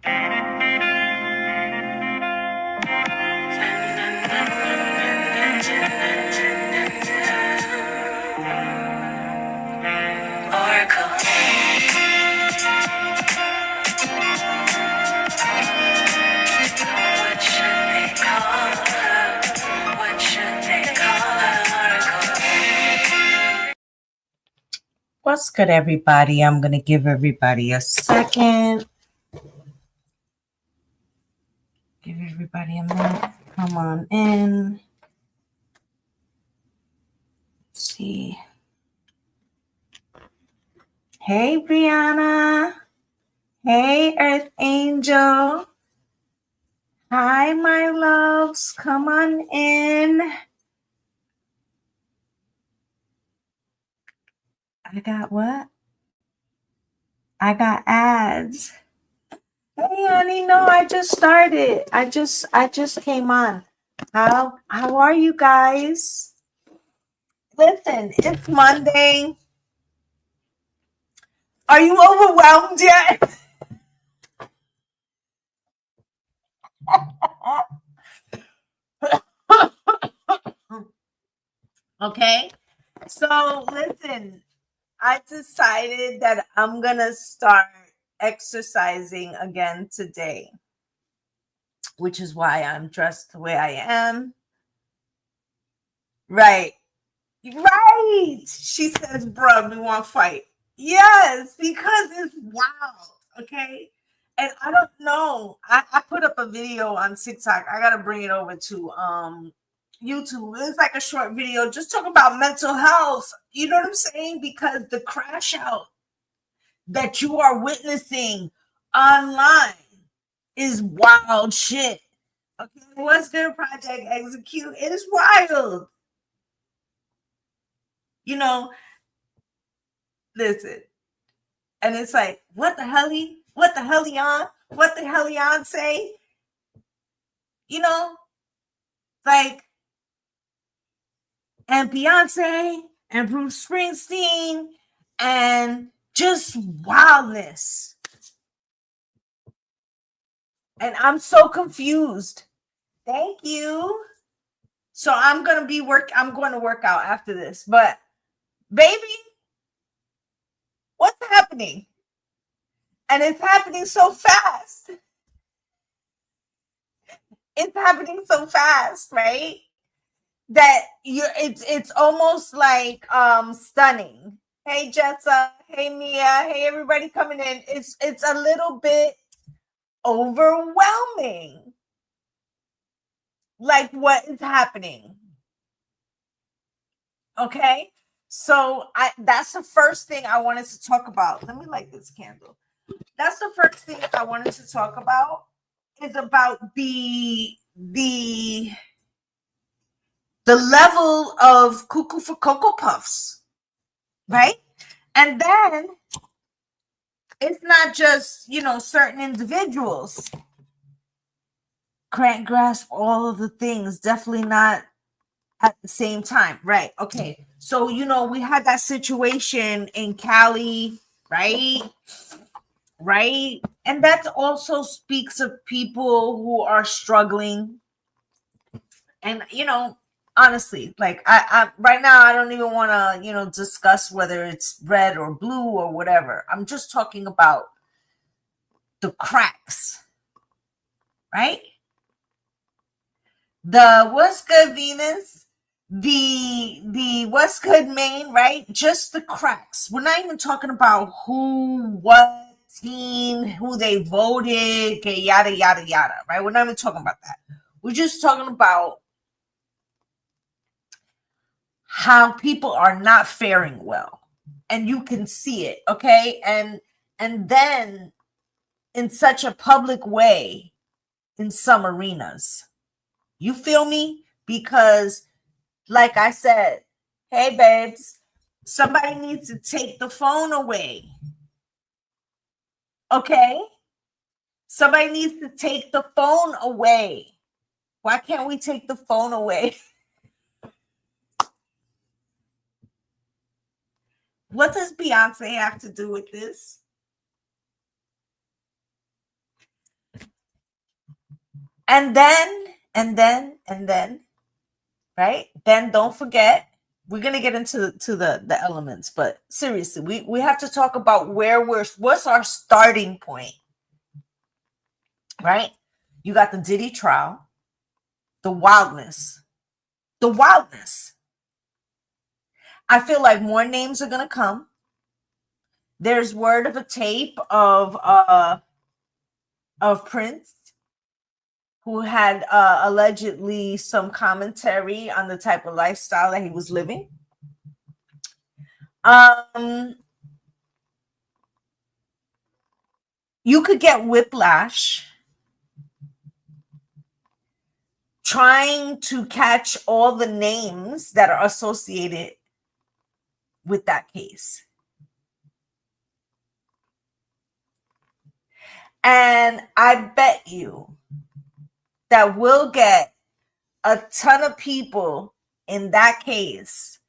What's good, everybody? I'm going to give everybody a second. Give everybody a minute. Come on in. Let's see. Hey, Brianna. Hey, Earth Angel. Hi, my loves. Come on in. I got what? I got ads. Hey, honey. No, I just started. I just came on. How are you guys? Listen, it's Monday. Are you overwhelmed yet? Okay. So listen, I decided that I'm gonna start exercising again today, which is why I'm dressed the way I am. Right. Right. She says, bruh, we want to fight. Yes, because it's wild. Okay. And I don't know. I put up a video on TikTok. I gotta bring it over to YouTube. It's like a short video just talking about mental health. You know what I'm saying? Because the crash out that you are witnessing online is wild shit. Okay, what's their project execute? It is wild. You know, listen. And it's like, what the hell he on? What the hell he on say? You know, like, and Beyonce and Bruce Springsteen and just wildness. And I'm so confused. Thank you. So I'm going to work out after this. But baby, what's happening? And it's happening so fast. It's happening so fast, right? That it's almost like stunning. Hey Jessa, hey Mia, hey everybody coming in. It's a little bit overwhelming. Like what is happening. Okay? So that's the first thing I wanted to talk about. Let me light this candle. That's the first thing I wanted to talk about is about the level of cuckoo for Cocoa Puffs, right? And then it's not just, certain individuals can't grasp all of the things. Definitely not at the same time, right? Okay. So, we had that situation in Cali, right? Right. And that also speaks of people who are struggling. And, honestly, like I right now, I don't even want to, discuss whether it's red or blue or whatever. I'm just talking about the cracks, right? The what's good Venus, the what's good Maine, right? Just the cracks. We're not even talking about who, what team, who they voted, okay, yada yada yada, right? We're not even talking about that. We're just talking about how people are not faring well, and you can see it, okay? And then in such a public way in some arenas. You feel me? Because like I said, hey babes, somebody needs to take the phone away. Okay? Somebody needs to take the phone away. Why can't we take the phone away? What does Beyonce have to do with this? And then, right? Then don't forget, we're gonna get into the elements, but seriously, we have to talk about what's our starting point, right? You got the Diddy trial, the wildness, the wildness. I feel like more names are gonna come. There's word of a tape of Prince, who had allegedly some commentary on the type of lifestyle that he was living. You could get whiplash trying to catch all the names that are associated with that case. And I bet you that we'll get a ton of people in that case.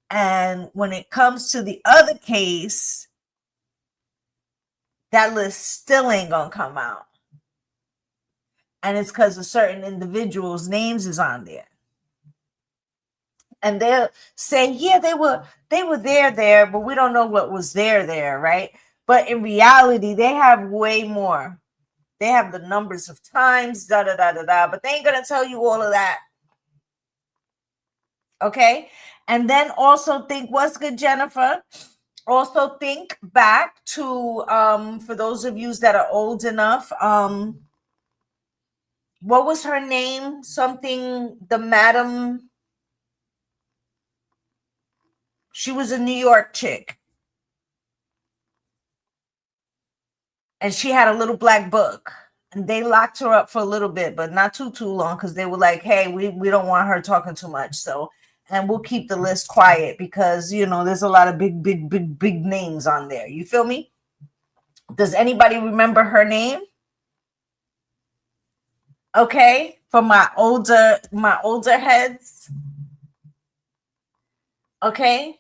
And when it comes to the other case, that list still ain't gonna come out. And it's because a certain individual's names is on there. And they'll say, yeah, they were there, but we don't know what was there, right? But in reality, they have way more. They have the numbers of times, but they ain't gonna tell you all of that. Okay. And then also think, what's good, Jennifer? Also think back to for those of you that are old enough, what was her name? Something, the madam. She was a New York chick. And she had a little black book. And they locked her up for a little bit, but not too long, because they were like, hey, we don't want her talking too much. So, and we'll keep the list quiet because, you know, there's a lot of big names on there. You feel me? Does anybody remember her name? Okay. For my older heads. Okay.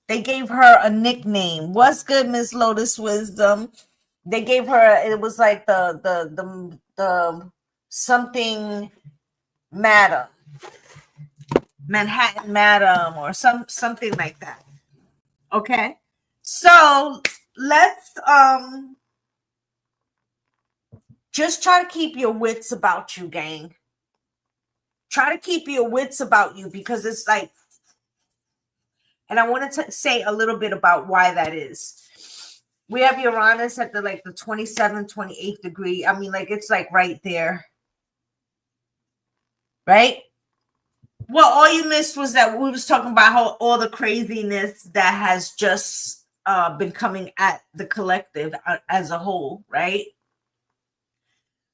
They gave her a nickname. What's good, Miss Lotus Wisdom? They gave her, it was like the something madam, Manhattan madam, or something like that. Okay. So let's just try to keep your wits about you, gang. Try to keep your wits about you, because it's like, and I wanted to say a little bit about why that is. We have Uranus at the 27th, 28th degree. I mean, like, it's like right there. Right? Well, all you missed was that we was talking about how all the craziness that has just been coming at the collective as a whole, right?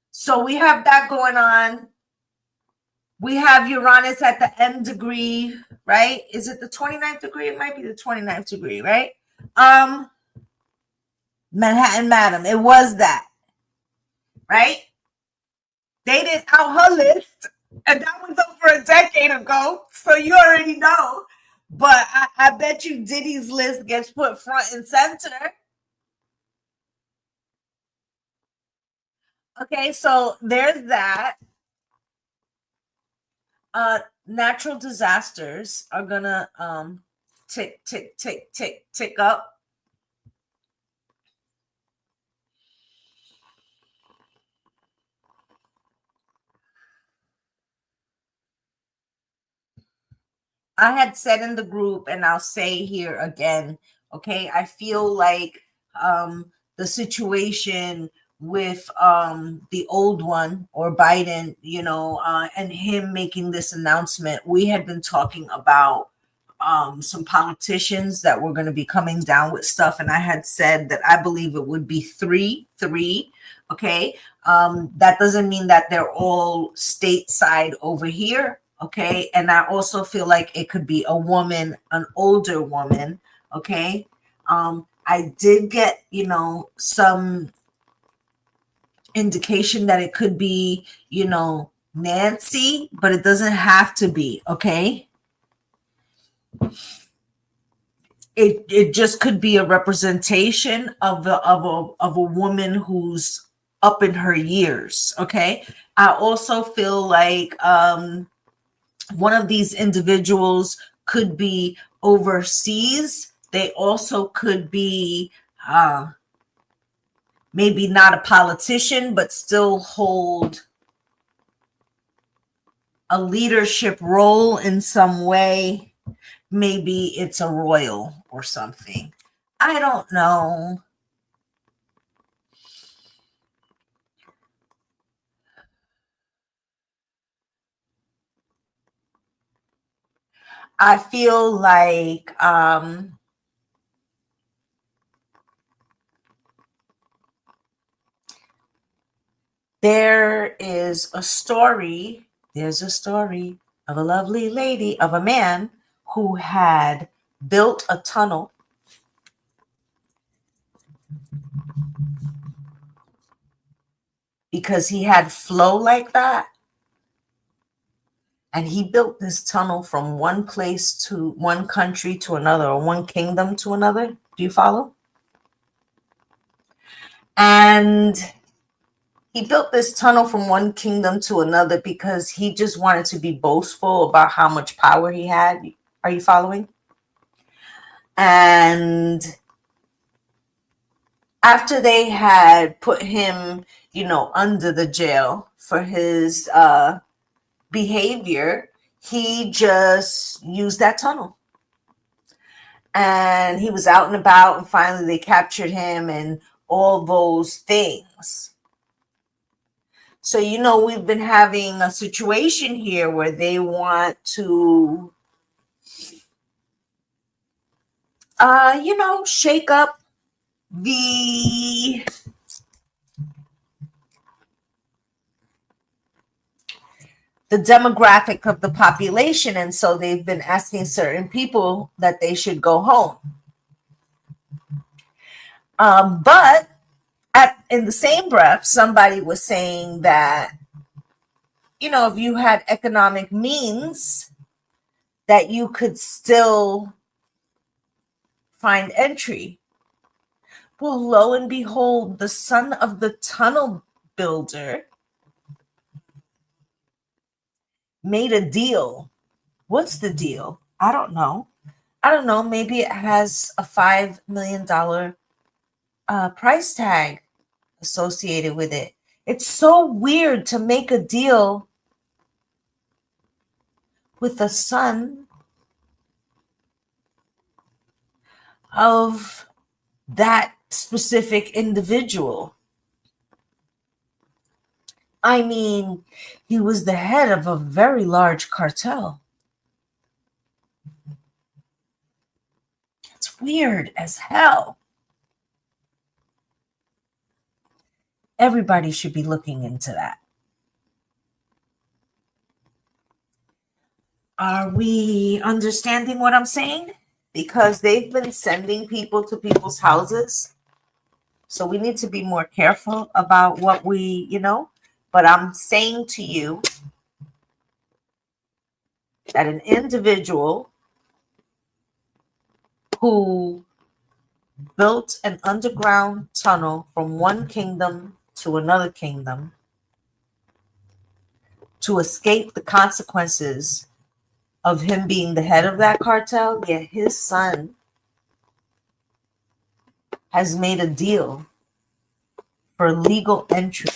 So we have that going on. We have Uranus at the M degree, right? Is it the 29th degree? It might be the 29th degree, right? Manhattan Madam. It was that, right? They didn't out her list, and that was over a decade ago, so you already know. But I bet you Diddy's list gets put front and center. Okay, so there's that. Natural disasters are gonna tick up. I had said in the group, and I'll say here again, okay, I feel like the situation with the old one, or Biden, you know, and him making this announcement, we had been talking about some politicians that were going to be coming down with stuff, and I had said that I believe it would be three. Okay, that doesn't mean that they're all stateside over here. Okay, and I also feel like it could be a woman, an older woman. Okay, I did get, you know, some indication that it could be, you know, Nancy, but it doesn't have to be. Okay, it just could be a representation of a woman who's up in her years. Okay. I also feel like one of these individuals could be overseas. They also could be maybe not a politician, but still hold a leadership role in some way. Maybe it's a royal or something. I don't know. I feel like there's a story of a lovely lady, of a man who had built a tunnel because he had flow like that. And he built this tunnel from one place to one country to another, or one kingdom to another. Do you follow? And he built this tunnel from one kingdom to another because he just wanted to be boastful about how much power he had. Are you following? And after they had put him, under the jail for his behavior, he just used that tunnel. And he was out and about, and finally they captured him and all those things. So, we've been having a situation here where they want to, shake up the demographic of the population. And so they've been asking certain people that they should go home. But in the same breath, somebody was saying that, if you had economic means, that you could still find entry. Well, lo and behold, the son of the tunnel builder made a deal. What's the deal? I don't know. Maybe it has a $5 million price tag associated with it. It's so weird to make a deal with the son of that specific individual. I mean, he was the head of a very large cartel. It's weird as hell. Everybody should be looking into that. Are we understanding what I'm saying? Because they've been sending people to people's houses. So we need to be more careful about what we, But I'm saying to you that an individual who built an underground tunnel from one kingdom to another kingdom to escape the consequences of him being the head of that cartel, yet his son has made a deal for legal entry.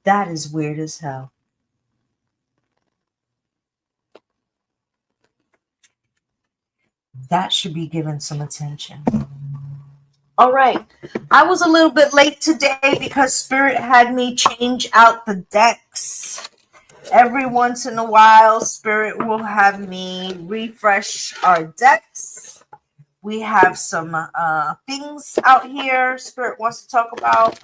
That is weird as hell. That should be given some attention. All right. I was a little bit late today because Spirit had me change out the decks. Every once in a while, Spirit will have me refresh our decks. We have some things out here Spirit wants to talk about.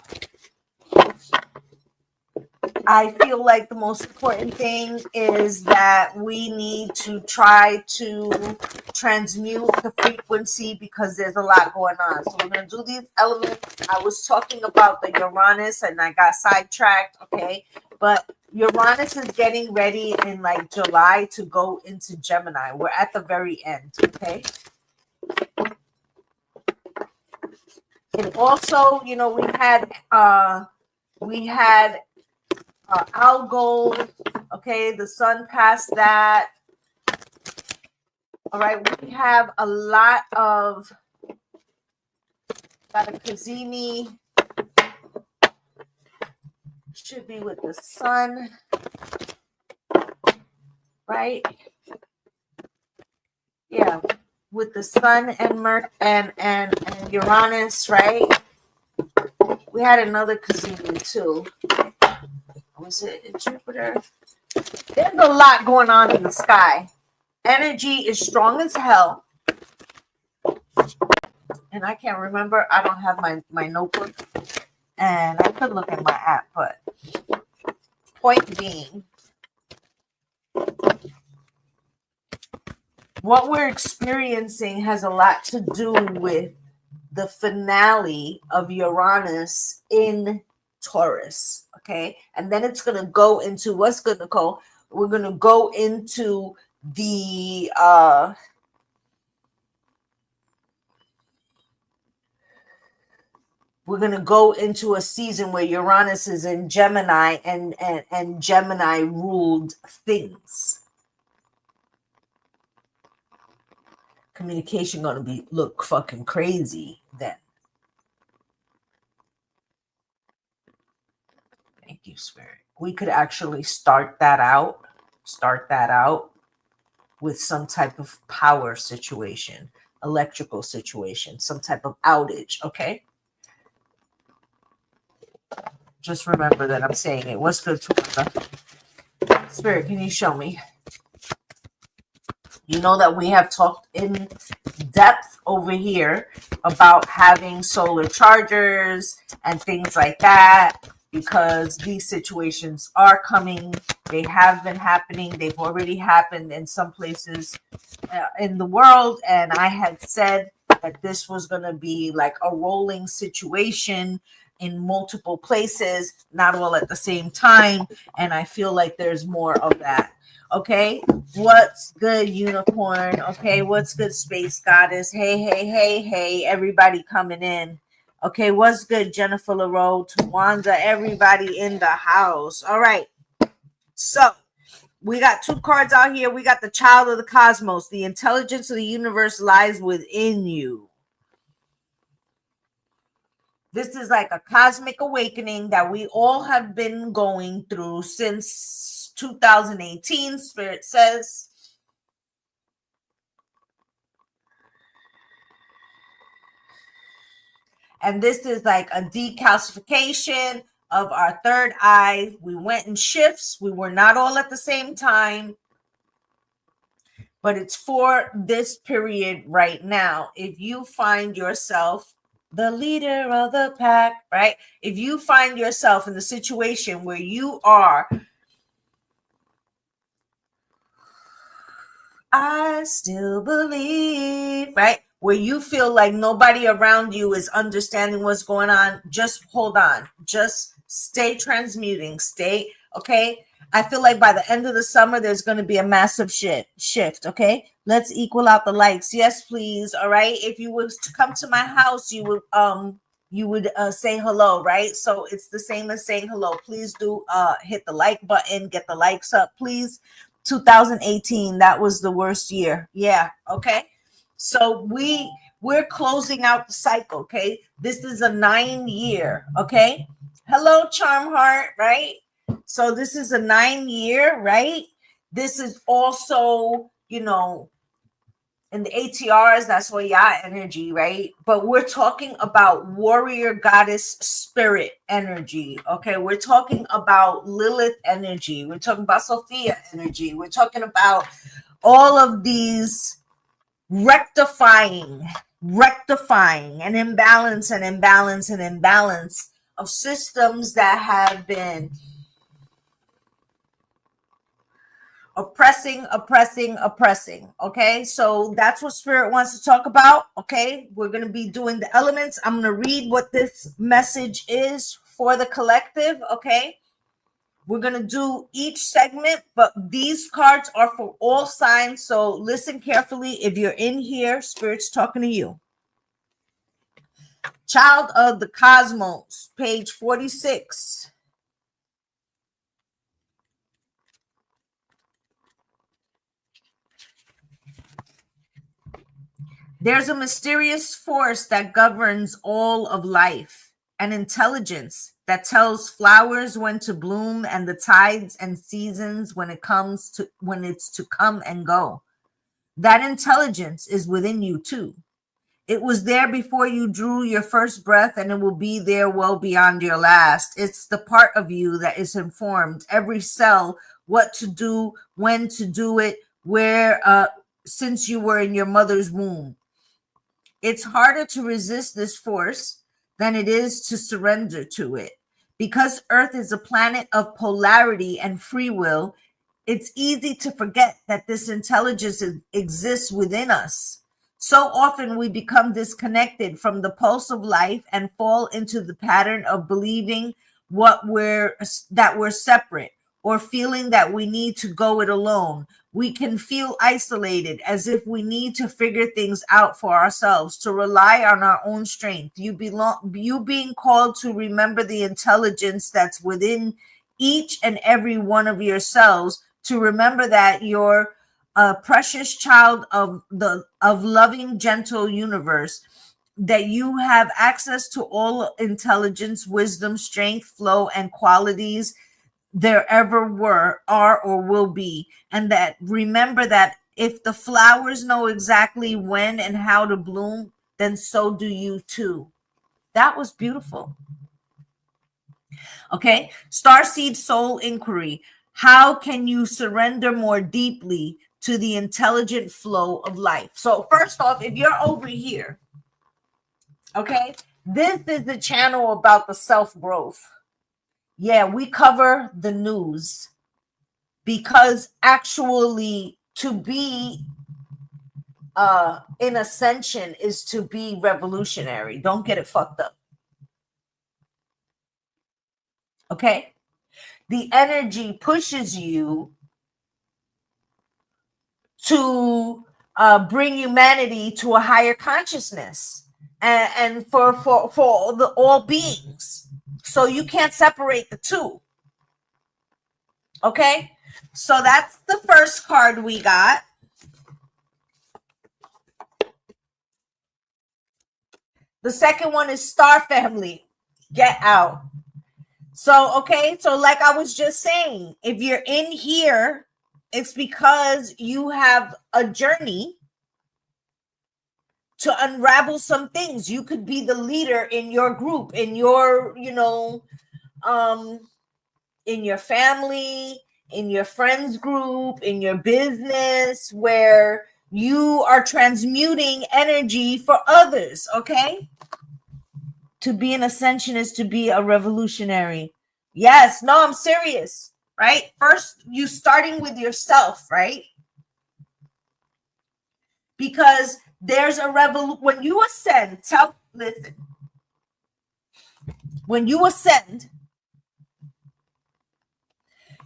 I feel like the most important thing is that we need to try to transmute the frequency because there's a lot going on. So we're going to do these elements. I was talking about the Uranus and I got sidetracked, okay? But Uranus is getting ready in like July to go into Gemini. We're at the very end, okay? And also, you know, we had Algol. Okay, the sun passed that. All right, we have a lot of got a Kazimi. Should be with the sun, right? Yeah, with the sun and and Uranus, right? We had another Kazimi too. Was it Jupiter? There's a lot going on in the sky. Energy is strong as hell. And I can't remember. I don't have my notebook. And I could look at my app, but point being, what we're experiencing has a lot to do with the finale of Uranus in Taurus. Okay. And then it's going to go into what's good, Nicole? We're going to go into the we're going to go into a season where Uranus is in Gemini, and Gemini ruled things. Communication going to look fucking crazy then. Thank you, Spirit. We could actually start that out with some type of power situation, electrical situation, some type of outage, okay? Just remember that I'm saying it. What's good, Twitter? Spirit, can you show me? You know that we have talked in depth over here about having solar chargers and things like that, because these situations are coming. They have been happening. They've already happened in some places in the world. And I had said that this was going to be like a rolling situation in multiple places, not all at the same time. And I feel like there's more of that. Okay, what's good, unicorn? Okay, what's good, space goddess? Hey, everybody coming in. Okay, what's good, Jennifer LaRoe, Tawanda, everybody in the house. All right, so we got two cards out here. We got the child of the cosmos. The intelligence of the universe lies within you. This is like a cosmic awakening that we all have been going through since 2018, Spirit says. And this is like a decalcification of our third eye. We went in shifts. We were not all at the same time. But it's for this period right now. If you find yourself the leader of the pack, right? If you find yourself in the situation where you are, I still believe, right? Where you feel like nobody around you is understanding what's going on, just hold on. Just stay transmuting. Stay, okay? I feel like by the end of the summer, there's going to be a massive shift, okay? Let's equal out the likes. Yes, please. All right. If you were to come to my house, you would say hello, right? So it's the same as saying hello. Please do hit the like button, get the likes up, please. 2018, that was the worst year. Yeah, okay. So we're closing out the cycle, okay? This is a 9-year, okay? Hello, Charm Heart, right? So this is a 9-year, right? This is also, you know, in the ATRs, that's where Yah energy, right? But we're talking about warrior goddess spirit energy, okay? We're talking about Lilith energy. We're talking about Sophia energy. We're talking about all of these rectifying an imbalance of systems that have been oppressing. Okay, so that's what Spirit wants to talk about. Okay, we're going to be doing the elements. I'm going to read what this message is for the collective. Okay, we're going to do each segment, but these cards are for all signs, so listen carefully. If you're in here, Spirit's talking to you. Child of the Cosmos, page 46. There's a mysterious force that governs all of life, an intelligence that tells flowers when to bloom and the tides and seasons when it's to come and go. That intelligence is within you too. It was there before you drew your first breath, and it will be there well beyond your last. It's the part of you that is informed, every cell, what to do, when to do it, where, since you were in your mother's womb. It's harder to resist this force than it is to surrender to it. Because Earth is a planet of polarity and free will, it's easy to forget that this intelligence exists within us. So often we become disconnected from the pulse of life and fall into the pattern of believing that we're separate, or feeling that we need to go it alone. We can feel isolated, as if we need to figure things out for ourselves, to rely on our own strength. You being called to remember the intelligence that's within each and every one of yourselves, to remember that you're a precious child of loving, gentle universe, that you have access to all intelligence, wisdom, strength, flow, and qualities there ever were, are, or will be. And that remember that if the flowers know exactly when and how to bloom, then so do you too. That was beautiful. Okay. Starseed Soul Inquiry. How can you surrender more deeply to the intelligent flow of life? So first off, if you're over here, okay, this is the channel about the self-growth. Yeah, we cover the news, because actually to be in ascension is to be revolutionary. Don't get it fucked up. Okay? The energy pushes you to bring humanity to a higher consciousness, and for the all beings. So you can't separate the two. Okay? So that's the first card we got. The second one is Star Family. Get out. So, okay, so like I was just saying, if you're in here, it's because you have a journey to unravel some things. You could be the leader in your group, in your, in your family, in your friends group, in your business, where you are transmuting energy for others, okay? To be an ascension is to be a revolutionary. Yes, no, I'm serious, right? First, you starting with yourself, right? Because there's a revolution. When you ascend, listen. When you ascend,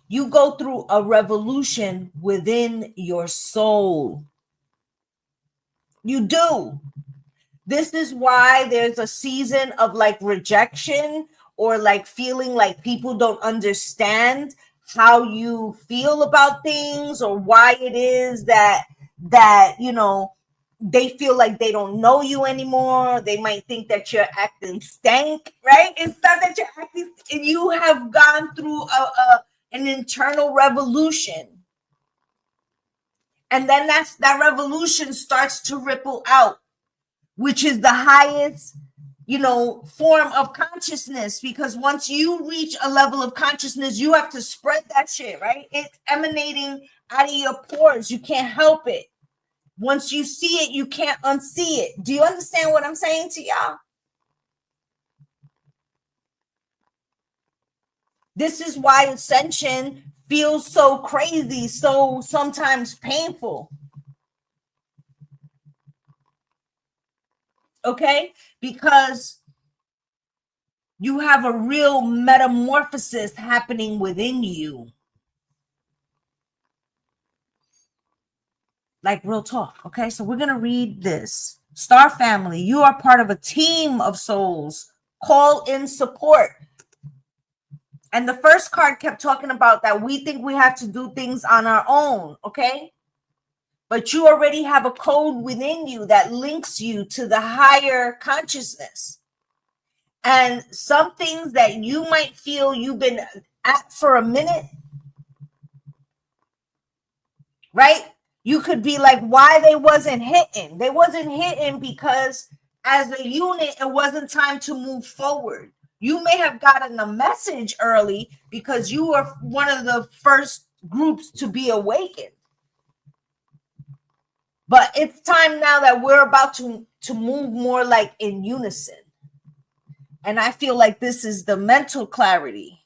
you go through a revolution within your soul. You do. This is why there's a season of like rejection, or like feeling like people don't understand how you feel about things, or why it is that they feel like they don't know you anymore. They might think that you're acting stank, right? It's not that you're acting, and you have gone through an internal revolution. And then that revolution starts to ripple out, which is the highest, form of consciousness. Because once you reach a level of consciousness, you have to spread that shit, right? It's emanating out of your pores. You can't help it. Once you see it, you can't unsee it. Do you understand what I'm saying to y'all? This is why ascension feels so crazy, so sometimes painful. Okay? Because you have a real metamorphosis happening within you. Like real talk. Okay, so we're going to read this. Star family, you are part of a team of souls. Call in support. And the first card kept talking about that we think we have to do things on our own, okay? But you already have a code within you that links you to the higher consciousness. And some things that you might feel you've been at for a minute, right? You could be like, why they wasn't hitting? They wasn't hitting because as a unit, it wasn't time to move forward. You may have gotten a message early because you were one of the first groups to be awakened. But it's time now that we're about to move more like in unison. And I feel like this is the mental clarity.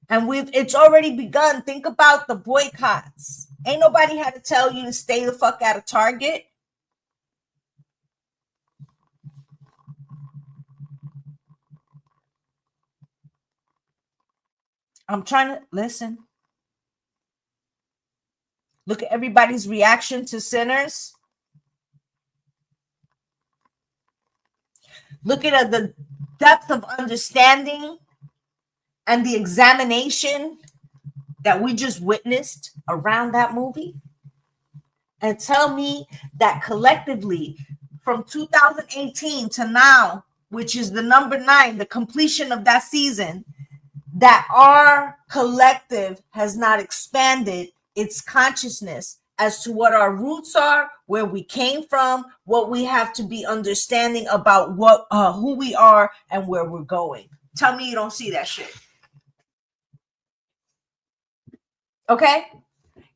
And it's already begun. Think about the boycotts. Ain't nobody had to tell you to stay the fuck out of Target. I'm trying to listen. Look at everybody's reaction to sinners. Look at the depth of understanding and the examination that we just witnessed around that movie. And tell me that collectively from 2018 to now, which is the number 9, the completion of that season, that our collective has not expanded its consciousness as to what our roots are, where we came from, what we have to be understanding about who we are and where we're going. Tell me you don't see that shit. Okay?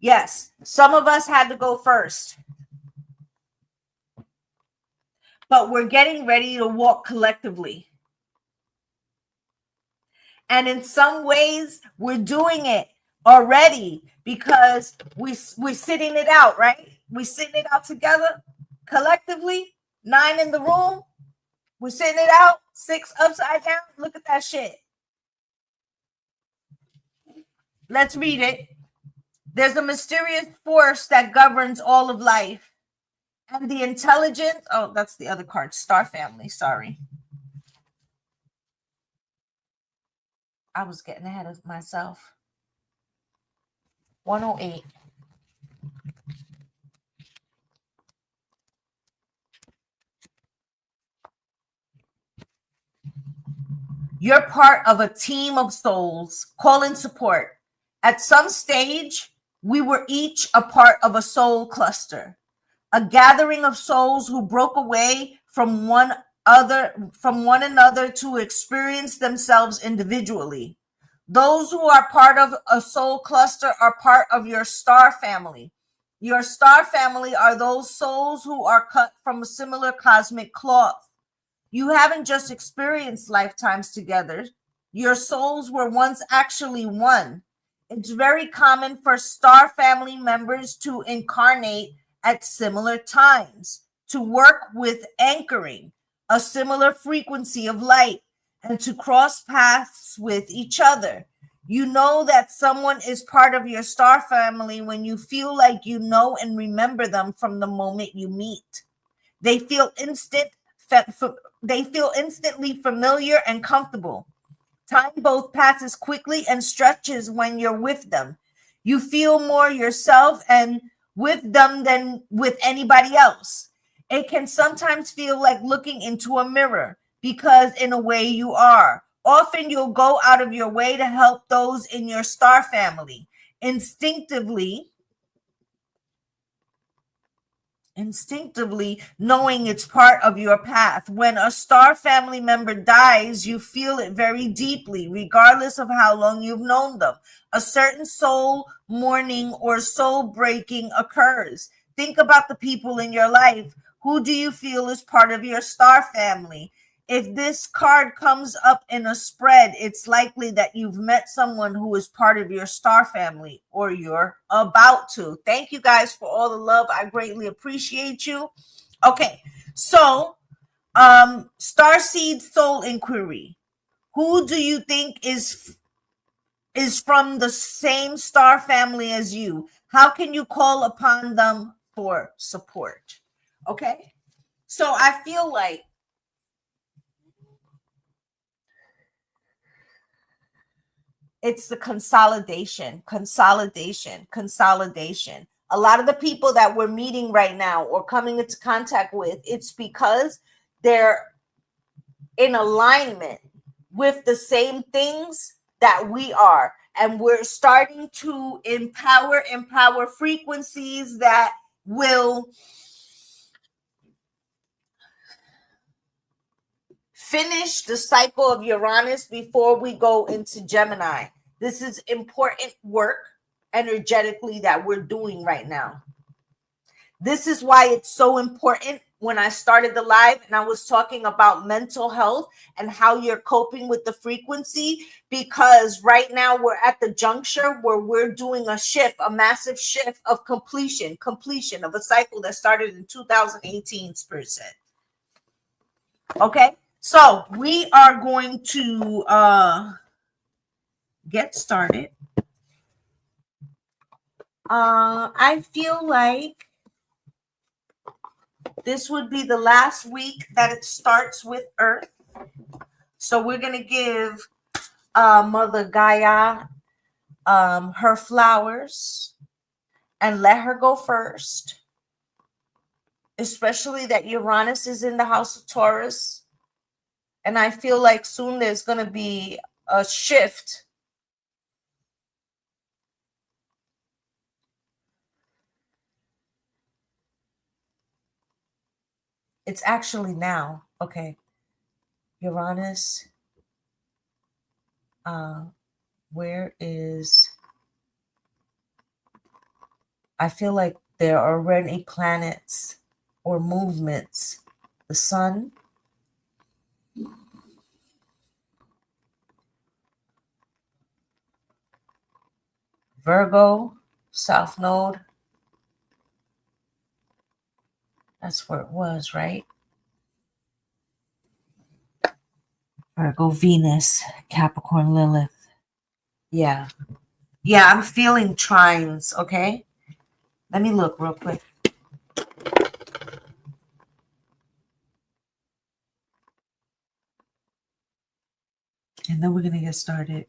Yes, some of us had to go first. But we're getting ready to walk collectively. And in some ways, we're doing it already because we're sitting it out, right? We're sitting it out together collectively. 9 in the room. We're sitting it out. 6 upside down. Look at that shit. Let's read it. There's a mysterious force that governs all of life. And the intelligence. Oh, that's the other card. Star family. Sorry. I was getting ahead of myself. 108. You're part of a team of souls. Call in support. At some stage, we were each a part of a soul cluster, a gathering of souls who broke away from one another to experience themselves individually. Those who are part of a soul cluster are part of your star family. Your star family are those souls who are cut from a similar cosmic cloth. You haven't just experienced lifetimes together. Your souls were once actually one. It's very common for star family members to incarnate at similar times, to work with anchoring a similar frequency of light, and to cross paths with each other. You know that someone is part of your star family when you feel like you know and remember them from the moment you meet. They feel instantly familiar and comfortable. Time both passes quickly and stretches when you're with them. You feel more yourself and with them than with anybody else. It can sometimes feel like looking into a mirror because in a way you are. Often you'll go out of your way to help those in your star family. Instinctively knowing it's part of your path. When a star family member dies, you feel it very deeply, regardless of how long you've known them. A certain soul mourning or soul breaking occurs. Think about the people in your life. Who do you feel is part of your star family? If this card comes up in a spread, it's likely that you've met someone who is part of your star family or you're about to. Thank you guys for all the love. I greatly appreciate you. Okay, so Starseed Soul Inquiry. Who do you think is from the same star family as you? How can you call upon them for support? Okay. So I feel like it's the consolidation. A lot of the people that we're meeting right now or coming into contact with, it's because they're in alignment with the same things that we are. And we're starting to empower frequencies that will finish the cycle of Uranus before we go into Gemini. This is important work energetically that we're doing right now. This is why it's so important. When I started the live and I was talking about mental health and how you're coping with the frequency, because right now we're at the juncture where we're doing a shift, a massive shift of completion of a cycle that started in 2018, Spirit said. Okay, so we are going to get started. I feel like this would be the last week that it starts with Earth. So we're going to give Mother Gaia her flowers and let her go first. Especially that Uranus is in the house of Taurus. And I feel like soon there's going to be a shift. It's actually now. Okay. Uranus. Where is... I feel like there are already planets or movements. The sun. Virgo, South Node. That's where it was, right? Virgo, Venus, Capricorn, Lilith. Yeah. Yeah, I'm feeling trines, okay? Let me look real quick. And then we're going to get started.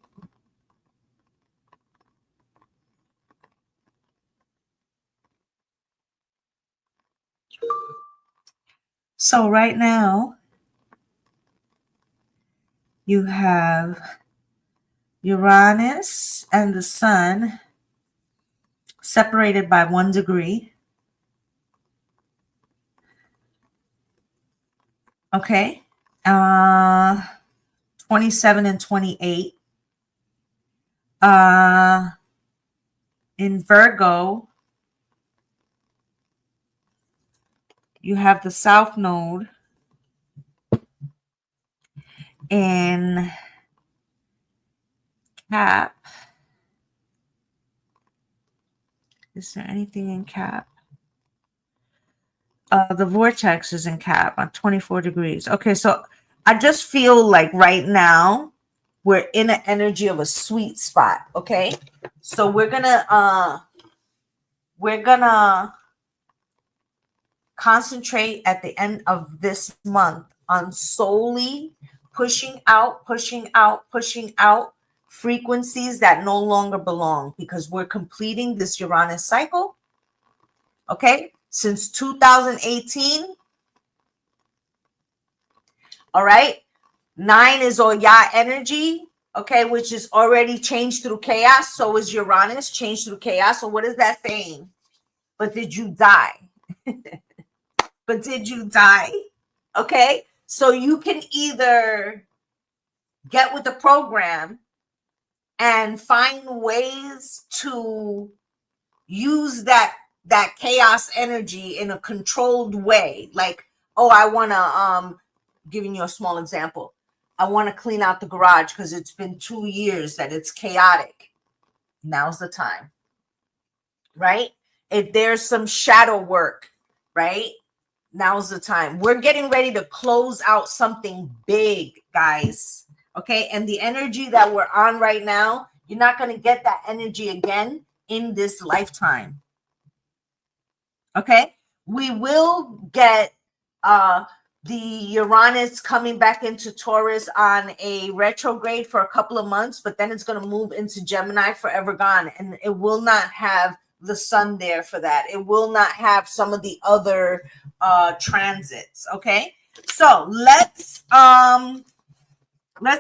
So right now, you have Uranus and the sun separated by 1 degree. Okay. 27 and 28. In Virgo, you have the South Node. In Cap, is there anything in Cap? The vortex is in Cap on 24 degrees. Okay, so I just feel like right now we're in an energy of a sweet spot. Okay, so we're gonna concentrate at the end of this month on solely pushing out frequencies that no longer belong, because we're completing this Uranus cycle. Okay, since 2018. All right, 9 is Oya energy, okay, which is already changed through chaos. So is Uranus, changed through chaos. So what is that saying? But did you die? But did you die? Okay, so you can either get with the program and find ways to use that chaos energy in a controlled way. Like, oh, I want to giving you a small example. I want to clean out the garage because it's been 2 years that it's chaotic. Now's the time. Right? If there's some shadow work, right? Now's the time. We're getting ready to close out something big, guys. Okay? And the energy that we're on right now, you're not going to get that energy again in this lifetime. Okay? We will get The Uranus coming back into Taurus on a retrograde for a couple of months, but then it's going to move into Gemini, forever gone, and it will not have the sun there for that. It will not have some of the other transits. Okay, so let's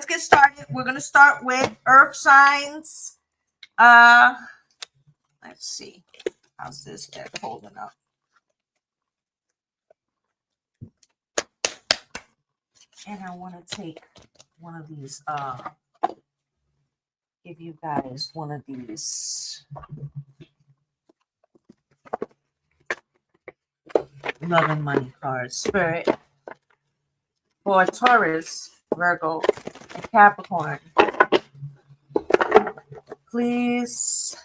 get started. We're going to start with earth signs. Let's see, how's this deck holding up? And I want to take one of these, give you guys one of these love and money cards. Spirit for Taurus, Virgo, and Capricorn. Please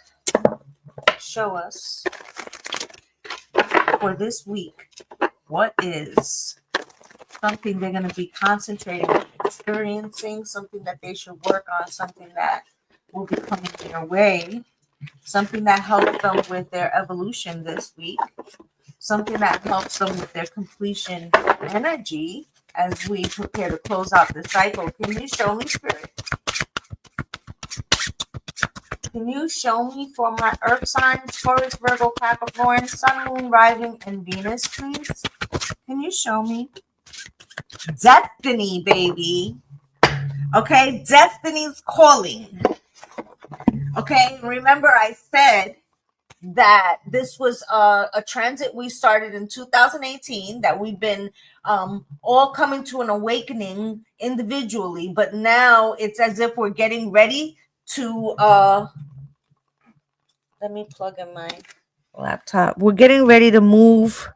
show us for this week what is something they're going to be concentrating on, experiencing, something that they should work on, something that will be coming their way, something that helps them with their evolution this week, something that helps them with their completion energy as we prepare to close out the cycle. Can you show me, Spirit? Can you show me for my earth signs, Taurus, Virgo, Capricorn, Sun, Moon, Rising, and Venus, please? Can you show me? Destiny, baby. Okay, destiny's calling. Okay, remember I said that this was a transit we started in 2018, that we've been all coming to an awakening individually, but now it's as if we're getting ready to let me plug in my laptop. We're getting ready to move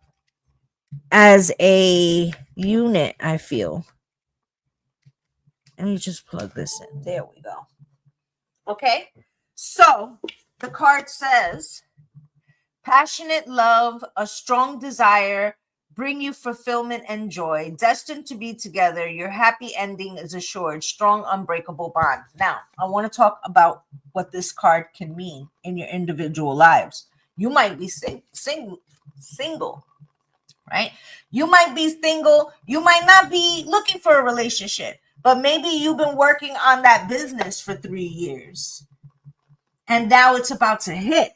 as a unit, I feel. Let me just plug this in. There we go. Okay, so the card says, passionate love, a strong desire, bring you fulfillment and joy, destined to be together. Your happy ending is assured, strong, unbreakable bond. Now, I want to talk about what this card can mean in your individual lives. You might be single, right? You might be single. You might not be looking for a relationship, but maybe you've been working on that business for 3 years and now it's about to hit,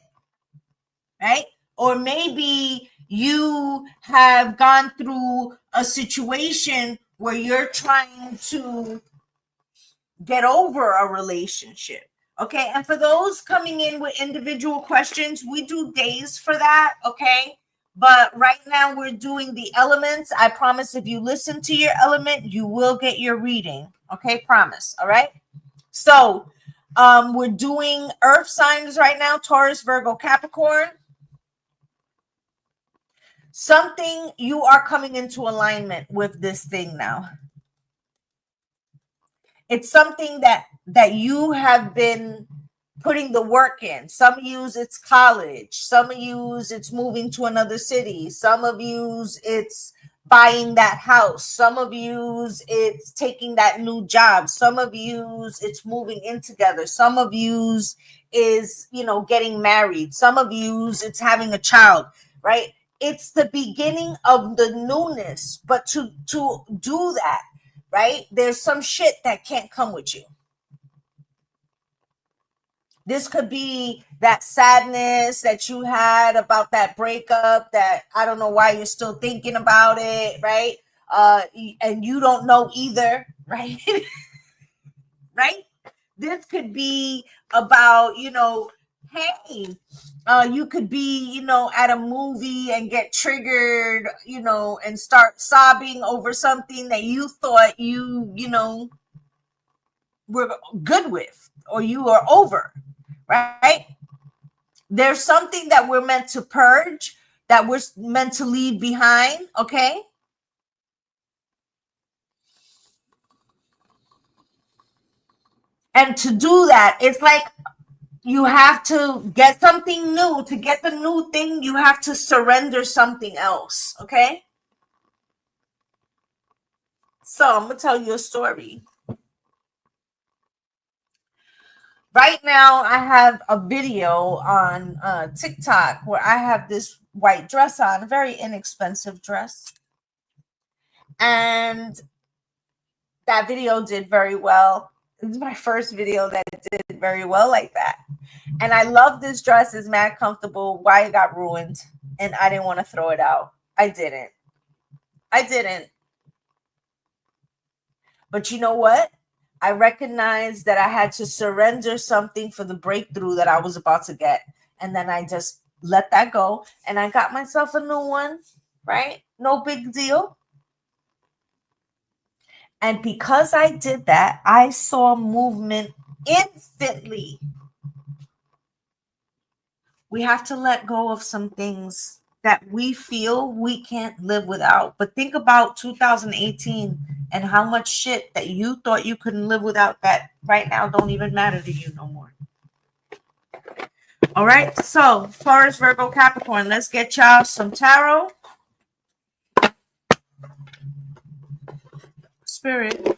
right? Or maybe you have gone through a situation where you're trying to get over a relationship. Okay, and for those coming in with individual questions, we do days for that, okay? But right now we're doing the elements. I promise if you listen to your element, you will get your reading. Okay, promise. All right. So we're doing earth signs right now: Taurus, Virgo, Capricorn. Something you are coming into alignment with this thing now. It's something that you have been putting the work in. Some use it's college, some use it's moving to another city, some of use it's buying that house, some of use it's taking that new job, some of use it's moving in together, some of use is, you know, getting married, some of use it's having a child, right? It's the beginning of the newness, but to do that, right, there's some shit that can't come with you. This could be that sadness that you had about that breakup, that I don't know why you're still thinking about it, right? And you don't know either, right? Right? This could be about, you know, hey, you could be, you know, at a movie and get triggered, you know, and start sobbing over something that you thought you know, were good with or you are over. Right? There's something that we're meant to purge, that we're meant to leave behind, okay? And to do that, it's like you have to get something new. To get the new thing, you have to surrender something else, okay? So I'm going to tell you a story. Right now, I have a video on TikTok where I have this white dress on, a very inexpensive dress. And that video did very well. This is my first video that did very well like that. And I love this dress. It's mad comfortable. Why it got ruined. And I didn't want to throw it out. I didn't. But you know what? I recognized that I had to surrender something for the breakthrough that I was about to get. And then I just let that go. And I got myself a new one, right? No big deal. And because I did that, I saw movement instantly. We have to let go of some things that we feel we can't live without. But think about 2018 and how much shit that you thought you couldn't live without that right now don't even matter to you no more. All right, so Taurus, Virgo, Capricorn, let's get y'all some tarot. Spirit,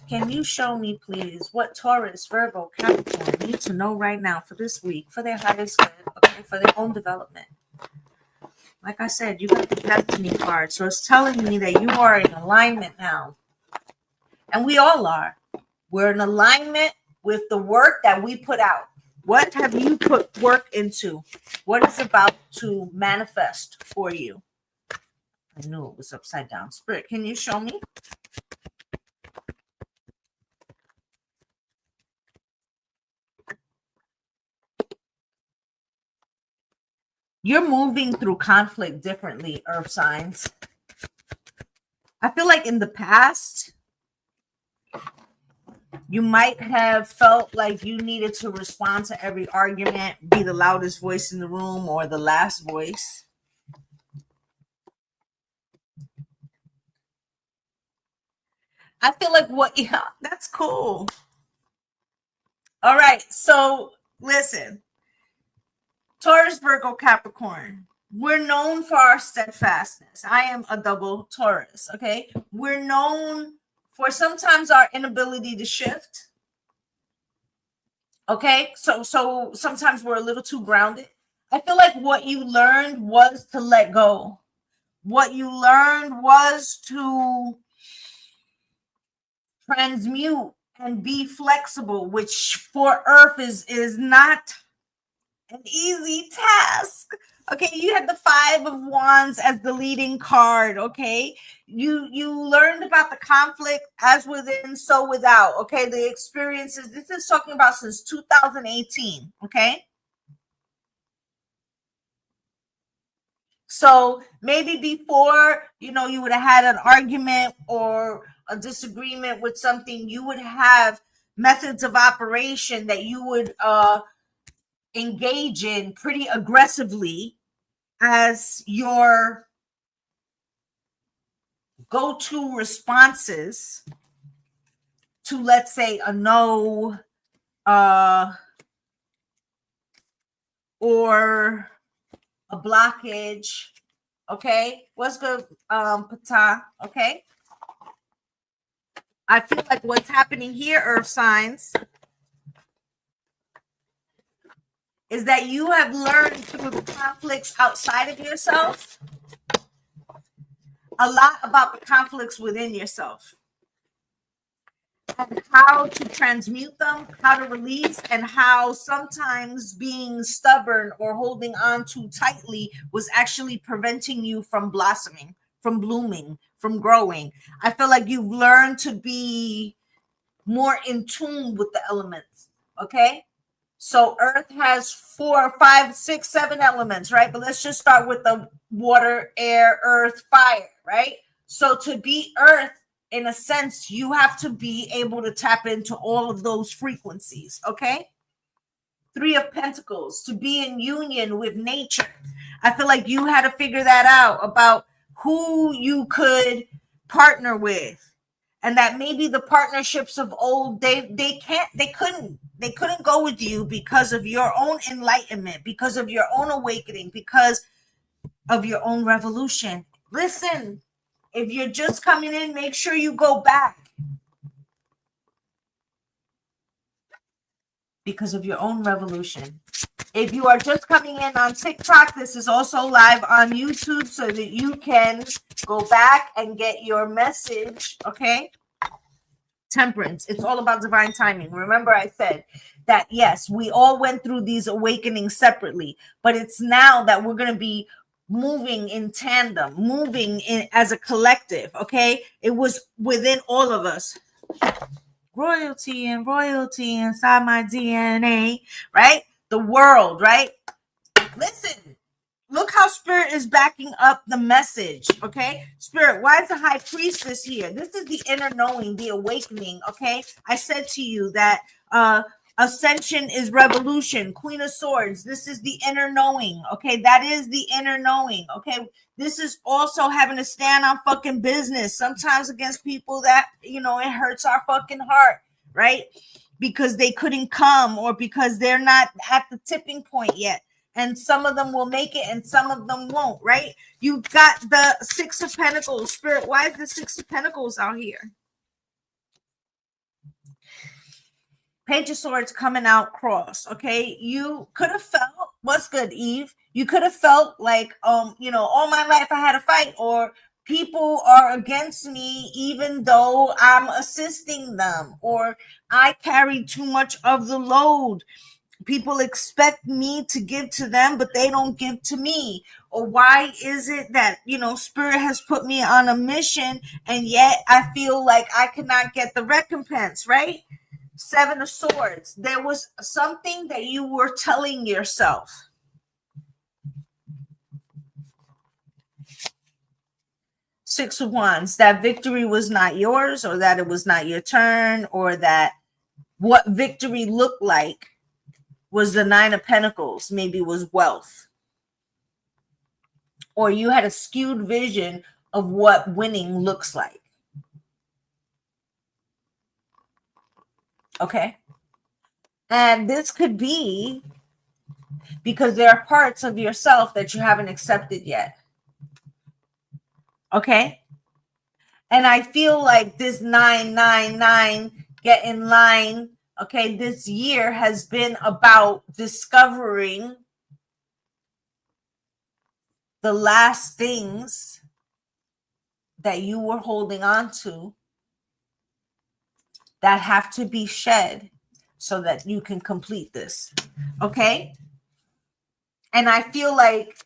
can you show me, please, what Taurus, Virgo, Capricorn need to know right now for this week, for their highest good, okay, for their own development? Like I said, you got the Destiny card, so it's telling me that you are in alignment now. And we all are. We're in alignment with the work that we put out. What have you put work into? What is about to manifest for you? I knew it was upside down. Spirit, can you show me? You're moving through conflict differently, earth signs. I feel like in the past, you might have felt like you needed to respond to every argument, be the loudest voice in the room or the last voice. I feel like yeah, that's cool. All right, so listen. Taurus, Virgo, Capricorn. We're known for our steadfastness. I am a double Taurus, okay? We're known for sometimes our inability to shift. Okay? So sometimes we're a little too grounded. I feel like what you learned was to let go. What you learned was to transmute and be flexible, which for Earth is not an easy task. Okay, you had the 5 of Wands as the leading card. Okay, you learned about the conflict as within, so without. Okay, the experiences. This is talking about since 2018. Okay, so maybe before, you would have had an argument or a disagreement with something. You would have methods of operation that you would engage in pretty aggressively as your go-to responses to, let's say, a no or a blockage. Okay, what's good, Pata? Okay, I feel like what's happening here, earth signs, is that you have learned through the conflicts outside of yourself a lot about the conflicts within yourself and how to transmute them, how to release, and how sometimes being stubborn or holding on too tightly was actually preventing you from blossoming, from blooming, from growing. I feel like you've learned to be more in tune with the elements. Okay, so Earth has 4, 5, 6, 7 elements, right? But let's just start with the water, air, earth, fire, right? So to be Earth, in a sense, you have to be able to tap into all of those frequencies, okay? 3 of Pentacles, to be in union with nature. I feel like you had to figure that out about who you could partner with. And that maybe the partnerships of old, they couldn't go with you because of your own enlightenment, because of your own awakening, because of your own revolution. Listen, if you're just coming in, make sure you go back because of your own revolution. If you are just coming in on TikTok, this is also live on YouTube so that you can go back and get your message, okay? Temperance. It's all about divine timing. Remember, I said that, yes, we all went through these awakenings separately, but it's now that we're going to be moving in tandem, moving in as a collective, okay? It was within all of us. Royalty inside my DNA, right? The world, right? Listen, look how Spirit is backing up the message, okay? Spirit, why is the High Priestess here? This is the inner knowing, the awakening, okay? I said to you that Ascension is revolution. Queen of Swords, this is the inner knowing, okay? That is the inner knowing, okay? This is also having to stand on fucking business, sometimes against people that, you know, it hurts our fucking heart, right? Because they couldn't come or because they're not at the tipping point yet. And some of them will make it and some of them won't, right? You've got the Six of Pentacles. Spirit, why is the Six of Pentacles out here? Page of Swords coming out cross, okay? You could have felt, what's good, Eve? You could have felt like, you know, all my life I had to fight, or people are against me even though I'm assisting them, or I carry too much of the load. People expect me to give to them, but they don't give to me. Or why is it that, you know, Spirit has put me on a mission and yet I feel like I cannot get the recompense, right? Seven of Swords. There was something that you were telling yourself. Six of Wands. That victory was not yours, or that it was not your turn, or that what victory looked like was the Nine of Pentacles, maybe was wealth. Or you had a skewed vision of what winning looks like. Okay? And this could be because there are parts of yourself that you haven't accepted yet. Okay? And I feel like this 999 get in line, okay, this year has been about discovering the last things that you were holding on to that have to be shed so that you can complete this. Okay? And I feel like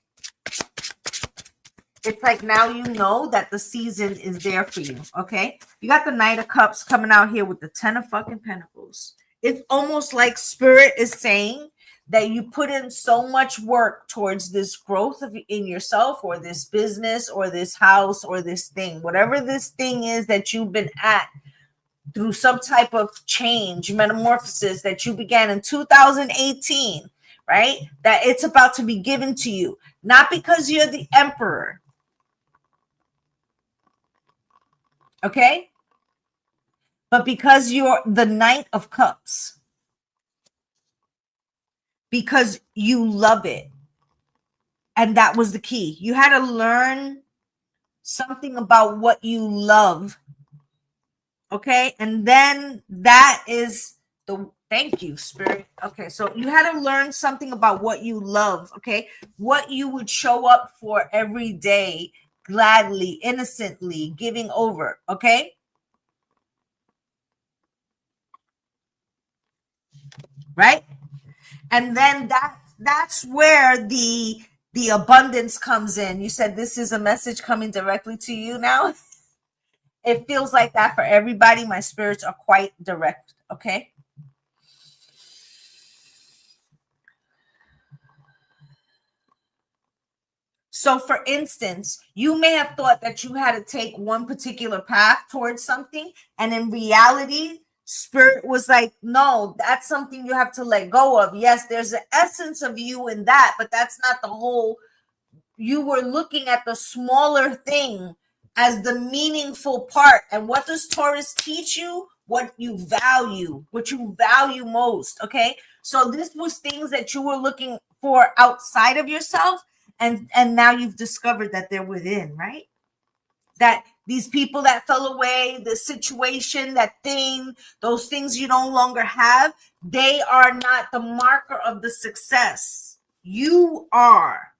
it's like now you know that the season is there for you. Okay? You got the Knight of Cups coming out here with the 10 of fucking Pentacles. It's almost like Spirit is saying that you put in so much work towards this growth in yourself, or this business, or this house, or this thing, whatever this thing is that you've been at through some type of change, metamorphosis that you began in 2018, right? That it's about to be given to you, not because you're the emperor, okay? But because you're the Knight of Cups. Because you love it. And that was the key. You had to learn something about what you love. Okay? And then that is the thank you, Spirit. Okay, so you had to learn something about what you love, okay? What you would show up for every day, gladly, innocently, giving over, okay? Right? And then that's where the abundance comes in. You said this is a message coming directly to you now. It feels like that for everybody. My spirits are quite direct, okay? So for instance, you may have thought that you had to take one particular path towards something, and in reality, Spirit was like, no, that's something you have to let go of. Yes, there's an essence of you in that, but that's not the whole. You were looking at the smaller thing as the meaningful part. And what does Taurus teach you? What you value most, okay? So this was things that you were looking for outside of yourself, and now you've discovered that they're within, right? That these people that fell away, the situation, that thing, those things you no longer have, they are not the marker of the success. You are.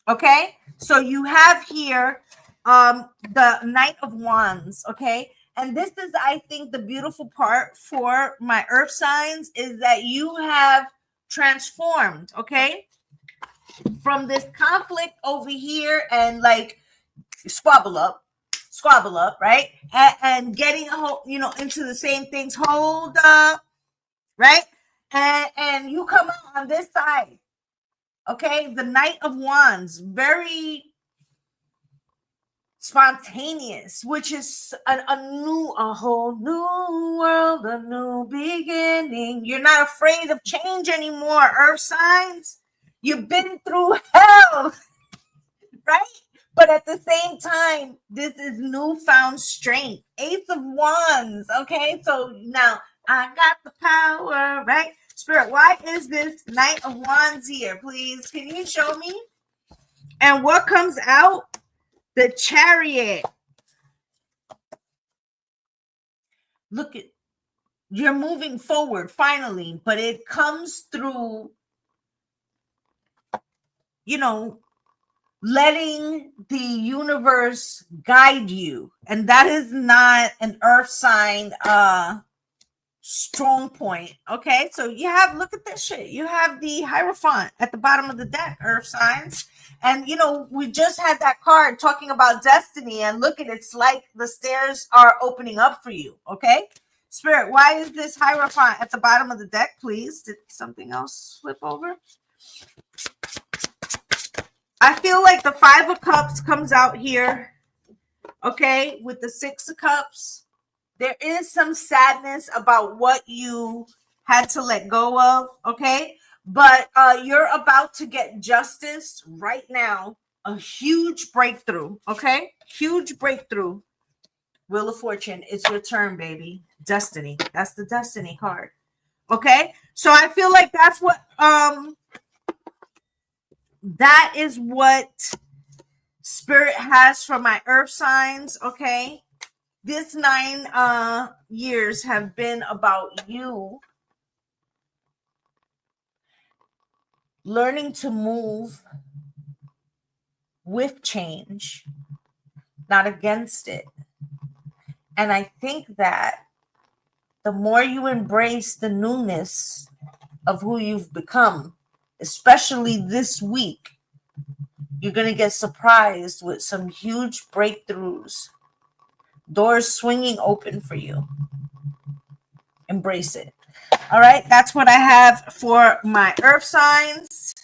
Okay? So you have here the Knight of Wands, okay? And this is, I think, the beautiful part for my earth signs is that you have transformed, okay? From this conflict over here and like squabble up, right? And getting into the same things, hold up, right? And you come out on this side, okay? The Knight of Wands, very spontaneous, which is a whole new world, a new beginning. You're not afraid of change anymore, earth signs. You've been through hell, right? But at the same time, this is newfound strength. Ace of Wands, okay? So now I got the power, right? Spirit, why is this Knight of Wands here, please? Can you show me? And what comes out? The Chariot. Look at, you're moving forward finally, but it comes through, letting the universe guide you. And that is not an earth sign strong point. Okay, so look at this shit. You have the Hierophant at the bottom of the deck, earth signs. And we just had that card talking about destiny, and look at it's like the stairs are opening up for you. Okay, Spirit, why is this Hierophant at the bottom of the deck, please? Did something else flip over? I feel like the Five of Cups comes out here, okay, with the Six of Cups. There is some sadness about what you had to let go of, okay? But you're about to get justice right now. A huge breakthrough, okay? Huge breakthrough. Wheel of Fortune, it's your turn, baby. Destiny. That's the Destiny card. Okay? So I feel like that's what that is what Spirit has for my earth signs, okay? This 9 years have been about you learning to move with change, not against it. And I think that the more you embrace the newness of who you've become, especially this week, you're going to get surprised with some huge breakthroughs, doors swinging open for you. Embrace it. All right, that's what I have for my earth signs.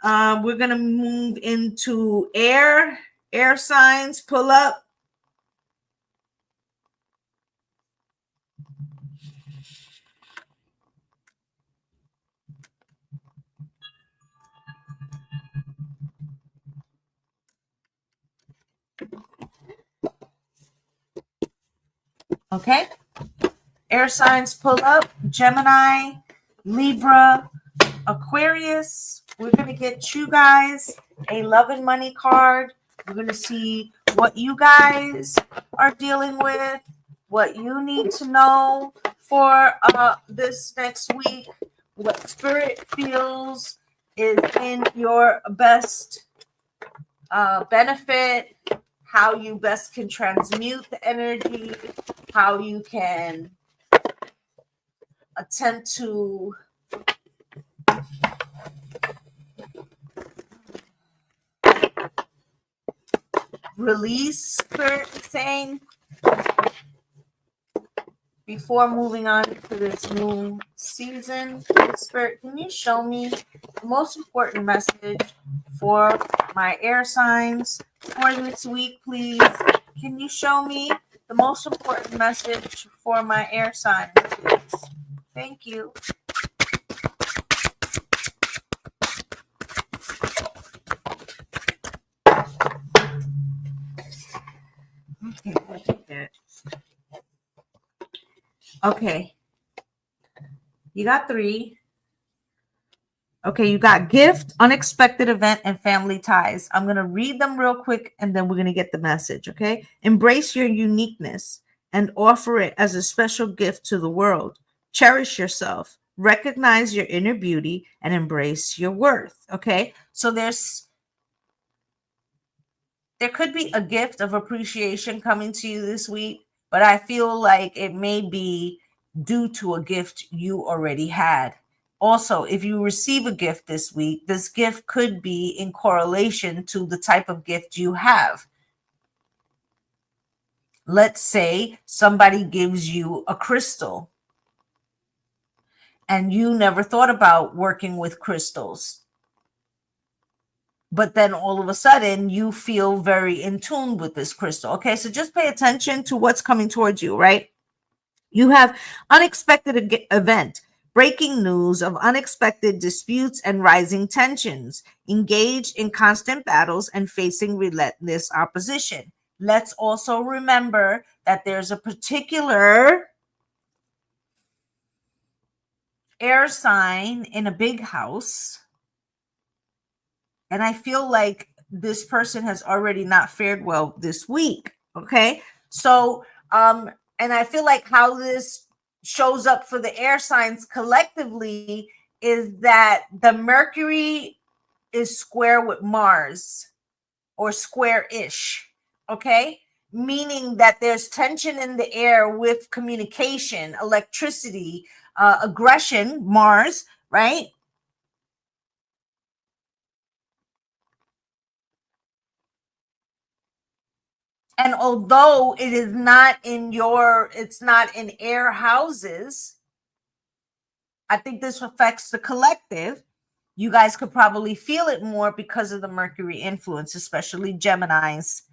We're going to move into air signs. Pull up. Okay. Air signs, pull up. Gemini, Libra, Aquarius. We're going to get you guys a love and money card. We're going to see what you guys are dealing with, what you need to know for this next week, what Spirit feels is in your best benefit, how you best can transmute the energy, how you can attempt to release, Spirit is saying, before moving on to this new season. Spirit, can you show me the most important message for my air signs for this week, please? Can you show me the most important message for my air signs, please? Thank you. Okay, I'll take that. Okay. You got 3. Okay, you got gift, unexpected event, and family ties. I'm going to read them real quick and then we're going to get the message. Okay, embrace your uniqueness and offer it as a special gift to the world. Cherish yourself, recognize your inner beauty, and embrace your worth. Okay, so there could be a gift of appreciation coming to you this week, but I feel like it may be due to a gift you already had. Also, if you receive a gift this week, this gift could be in correlation to the type of gift you have. Let's say somebody gives you a crystal and you never thought about working with crystals. But then all of a sudden you feel very in tune with this crystal. Okay, so just pay attention to what's coming towards you, right? You have unexpected event, breaking news of unexpected disputes and rising tensions, engaged in constant battles and facing relentless opposition. Let's also remember that there's a particular air sign in a big house. And I feel like this person has already not fared well this week. Okay. So, and I feel like how this shows up for the air signs collectively is that the Mercury is square with Mars or square-ish. Okay. Meaning that there's tension in the air with communication, electricity, aggression, Mars, right? And although it is not it's not in air houses, I think this affects the collective. You guys could probably feel it more because of the Mercury influence, especially Geminis.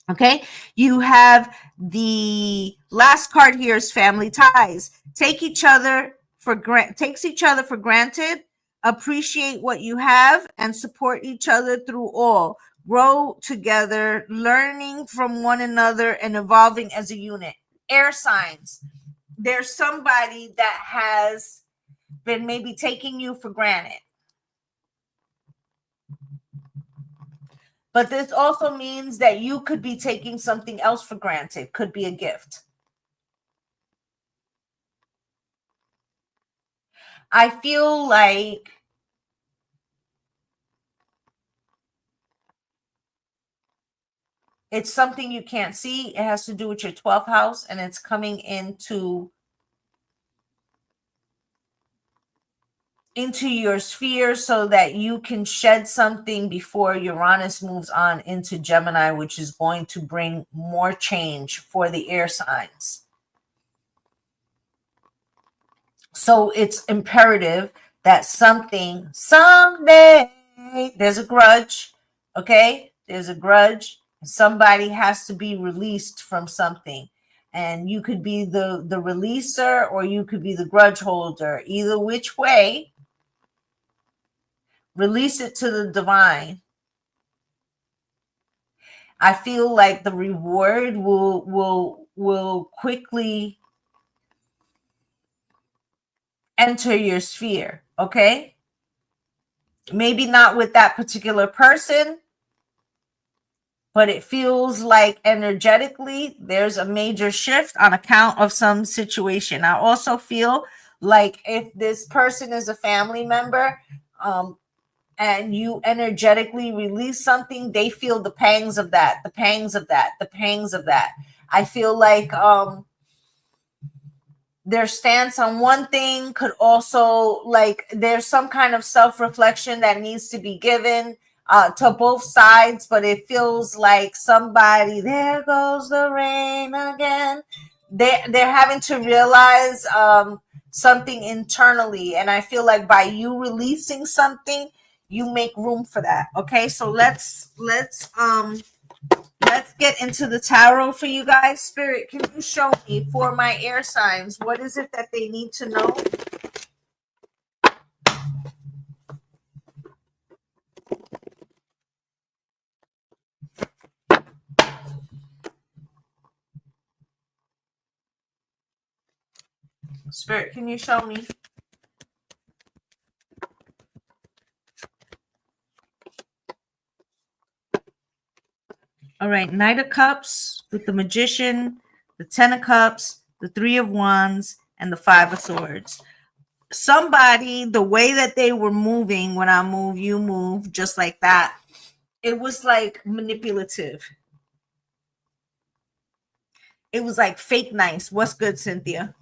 Okay, you have the last card here is family ties. Takes each other for granted, appreciate what you have, and support each other through all. Grow together, learning from one another and evolving as a unit. Air signs. There's somebody that has been maybe taking you for granted. But this also means that you could be taking something else for granted, could be a gift. I feel like it's something you can't see. It has to do with your 12th house and it's coming into your sphere so that you can shed something before Uranus moves on into Gemini, which is going to bring more change for the air signs. So it's imperative that someday, there's a grudge, okay? There's a grudge. Somebody has to be released from something. And you could be the releaser or you could be the grudge holder. Either which way, release it to the divine. I feel like the reward will quickly enter your sphere, okay? Maybe not with that particular person, but it feels like energetically there's a major shift on account of some situation. I also feel like if this person is a family member, and you energetically release something, they feel the pangs of that, the pangs of that, the pangs of that. I feel like their stance on one thing could also, like, there's some kind of self-reflection that needs to be given to both sides, but it feels like somebody, there goes the rain again. They're having to realize something internally, and I feel like by you releasing something, you make room for that. Okay, so let's get into the tarot for you guys. Spirit, can you show me for my air signs, what is it that they need to know? Spirit, can you show me? All right, Knight of Cups with the Magician, the Ten of Cups, the Three of Wands, and the Five of Swords. Somebody, the way that they were moving, when I move, you move, just like that, it was like manipulative. It was like fake nice. What's good, Cynthia?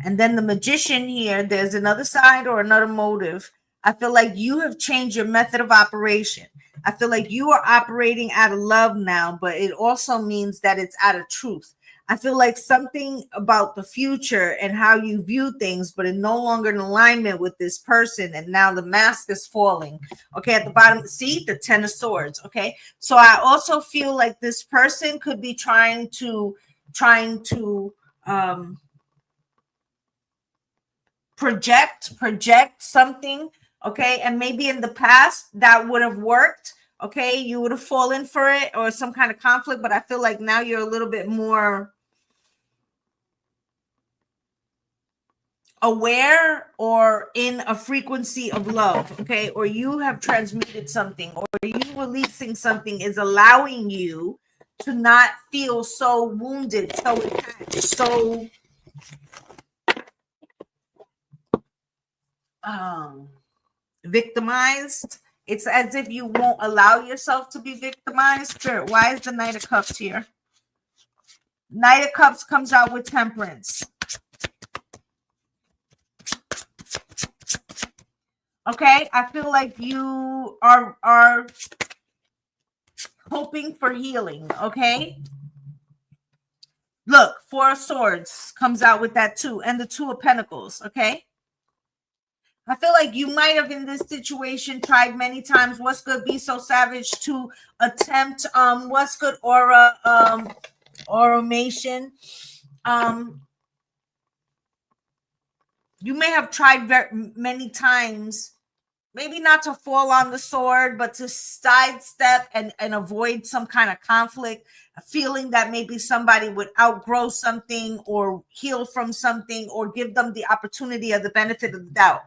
And then the Magician here, there's another side or another motive. I feel like you have changed your method of operation. I feel like you are operating out of love now, but it also means that it's out of truth. I feel like something about the future and how you view things, but it's no longer in alignment with this person. And now the mask is falling. Okay, at the bottom, see the Ten of Swords. Okay, so I also feel like this person could be trying to um project something, okay, and maybe in the past that would have worked, okay, you would have fallen for it or some kind of conflict, but I feel like now you're a little bit more aware or in a frequency of love, okay, or you have transmuted something, or you releasing something is allowing you to not feel so wounded, so attached, so victimized. It's as if you won't allow yourself to be victimized. Spirit, why is the Knight of Cups here? Knight of Cups comes out with Temperance. Okay, I feel like you are hoping for healing. Okay, look, Four of Swords comes out with that too, and the Two of Pentacles. Okay, I feel like you might have in this situation tried many times. What's good? Be so savage to attempt what's good aura automation. You may have tried many times, maybe not to fall on the sword, but to sidestep and avoid some kind of conflict, a feeling that maybe somebody would outgrow something or heal from something or give them the opportunity of the benefit of the doubt.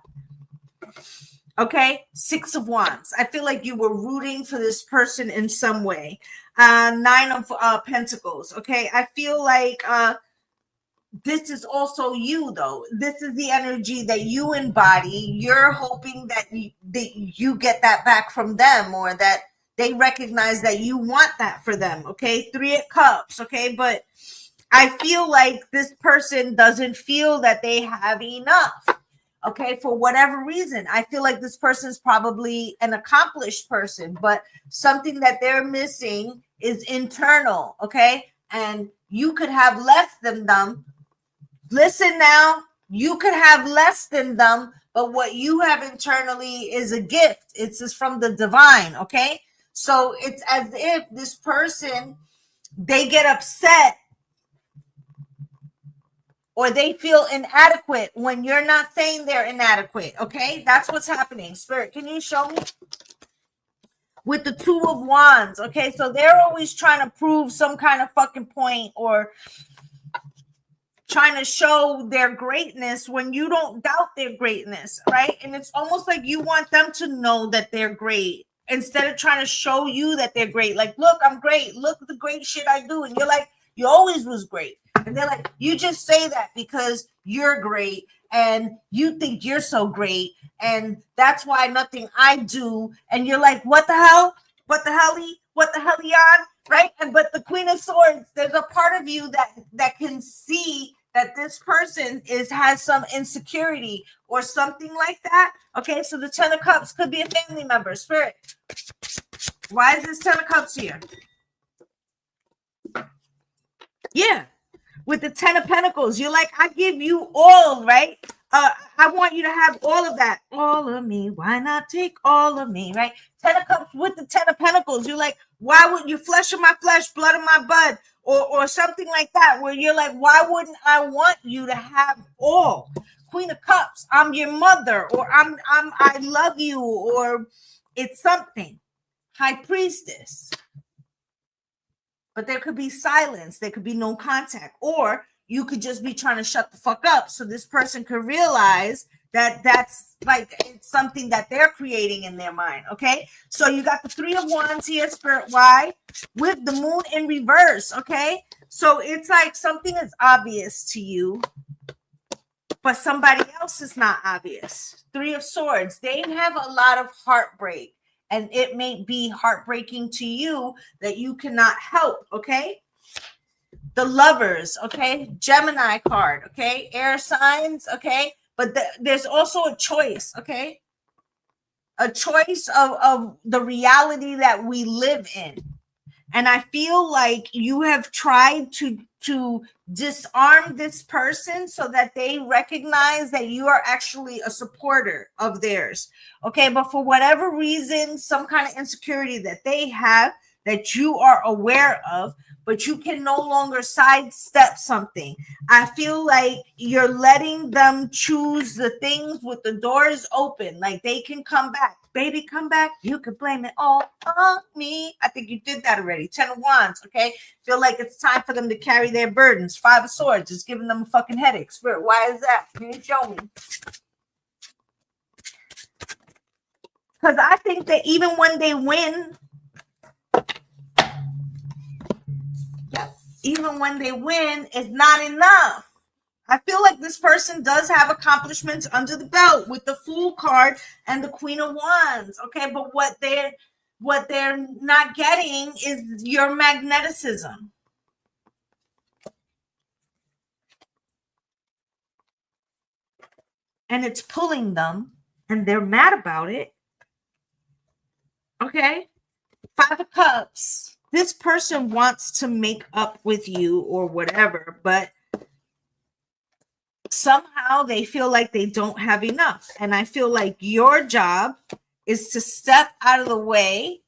Okay, Six of Wands. I feel like you were rooting for this person in some way. Nine of Pentacles. Okay, I feel like this is also you, though. This is the energy that you embody. You're hoping that you get that back from them, or that they recognize that you want that for them. Okay, Three of Cups. Okay, but I feel like this person doesn't feel that they have enough. Okay, for whatever reason. I feel like this person is probably an accomplished person, but something that they're missing is internal. Okay, and you could have less than them. Listen now, you could have less than them, but what you have internally is a gift. It's just from the divine. Okay, so it's as if this person, they get upset or they feel inadequate when you're not saying they're inadequate. Okay, that's what's happening. Spirit, can you show me? With the Two of Wands. Okay, so they're always trying to prove some kind of fucking point or trying to show their greatness when you don't doubt their greatness, right? And it's almost like you want them to know that they're great instead of trying to show you that they're great. Like, look, I'm great. Look at the great shit I do. And you're like, you always was great. And they're like, you just say that because you're great and you think you're so great. And that's why nothing I do. And you're like, what the hell? What the hell? What the hell, on? Right? And but the Queen of Swords, there's a part of you that can see that this person has some insecurity or something like that. Okay, so the Ten of Cups could be a family member. Spirit, why is this Ten of Cups here? Yeah, with the Ten of Pentacles, you're like, I give you all, right? I want you to have all of that. All of me. Why not take all of me, right? Ten of Cups with the Ten of Pentacles. You're like, why would you, flesh of my flesh, blood of my blood, or something like that, where you're like, why wouldn't I want you to have all? Queen of Cups, I'm your mother, or I love you, or it's something. High Priestess. But there could be silence. There could be no contact. Or you could just be trying to shut the fuck up so this person could realize That's like, it's something that they're creating in their mind. Okay, so you got the Three of Wands here, Spirit. Why? With the Moon in reverse. Okay, so it's like something is obvious to you, but somebody else is not obvious. Three of Swords, they have a lot of heartbreak, and it may be heartbreaking to you that you cannot help. Okay, the Lovers. Okay, Gemini card. Okay, air signs. Okay, but there's also a choice. Okay, a choice of the reality that we live in. And I feel like you have tried to disarm this person so that they recognize that you are actually a supporter of theirs. Okay, but for whatever reason, some kind of insecurity that they have that you are aware of, but you can no longer sidestep something. I feel like you're letting them choose the things with the doors open. Like, they can come back. Baby, come back. You can blame it all on me. I think you did that already. 10 of Wands, okay? Feel like it's time for them to carry their burdens. 5 of Swords is giving them a fucking headache. Spirit, why is that? Can you show me? Because I think that even when they win, it's not enough. I feel like this person does have accomplishments under the belt with the Fool card and the Queen of Wands. Okay, but what they're not getting is your magneticism. And it's pulling them, and they're mad about it. Okay, 5 of Cups. This person wants to make up with you or whatever, but somehow they feel like they don't have enough. And I feel like your job is to step out of the way.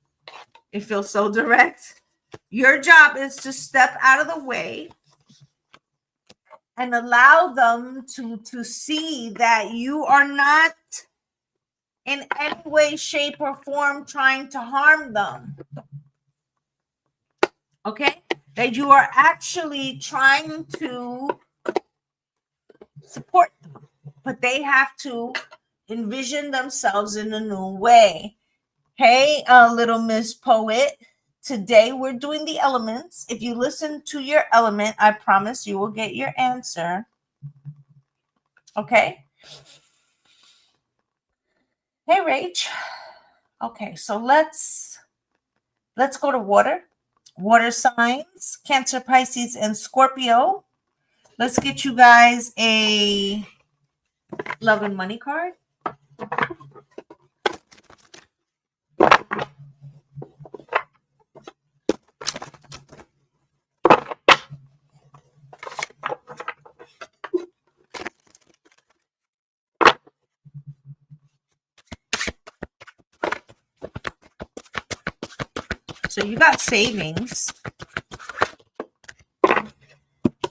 It feels so direct. Your job is to step out of the way and allow them to see that you are not in any way, shape, or form trying to harm them. Okay? That you are actually trying to support them, but they have to envision themselves in a new way. Hey, little Miss Poet. Today we're doing the elements. If you listen to your element, I promise you will get your answer. Okay? Hey, Rach. Okay, so let's go to water. Water signs, Cancer, Pisces, and Scorpio. Let's get you guys a love and money card. So you got savings.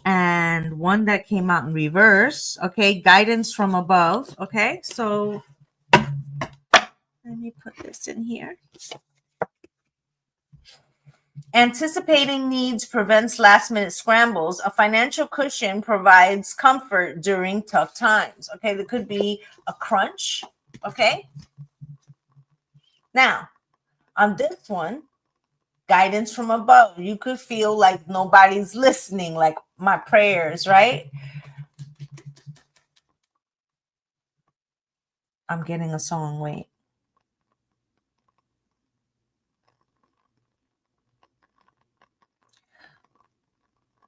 And one that came out in reverse. Okay, guidance from above. Okay, so let me put this in here. Anticipating needs prevents last-minute scrambles. A financial cushion provides comfort during tough times. Okay, there could be a crunch. Okay. Now, on this one, guidance from above. You could feel like nobody's listening, like my prayers, right? I'm getting a song. Wait.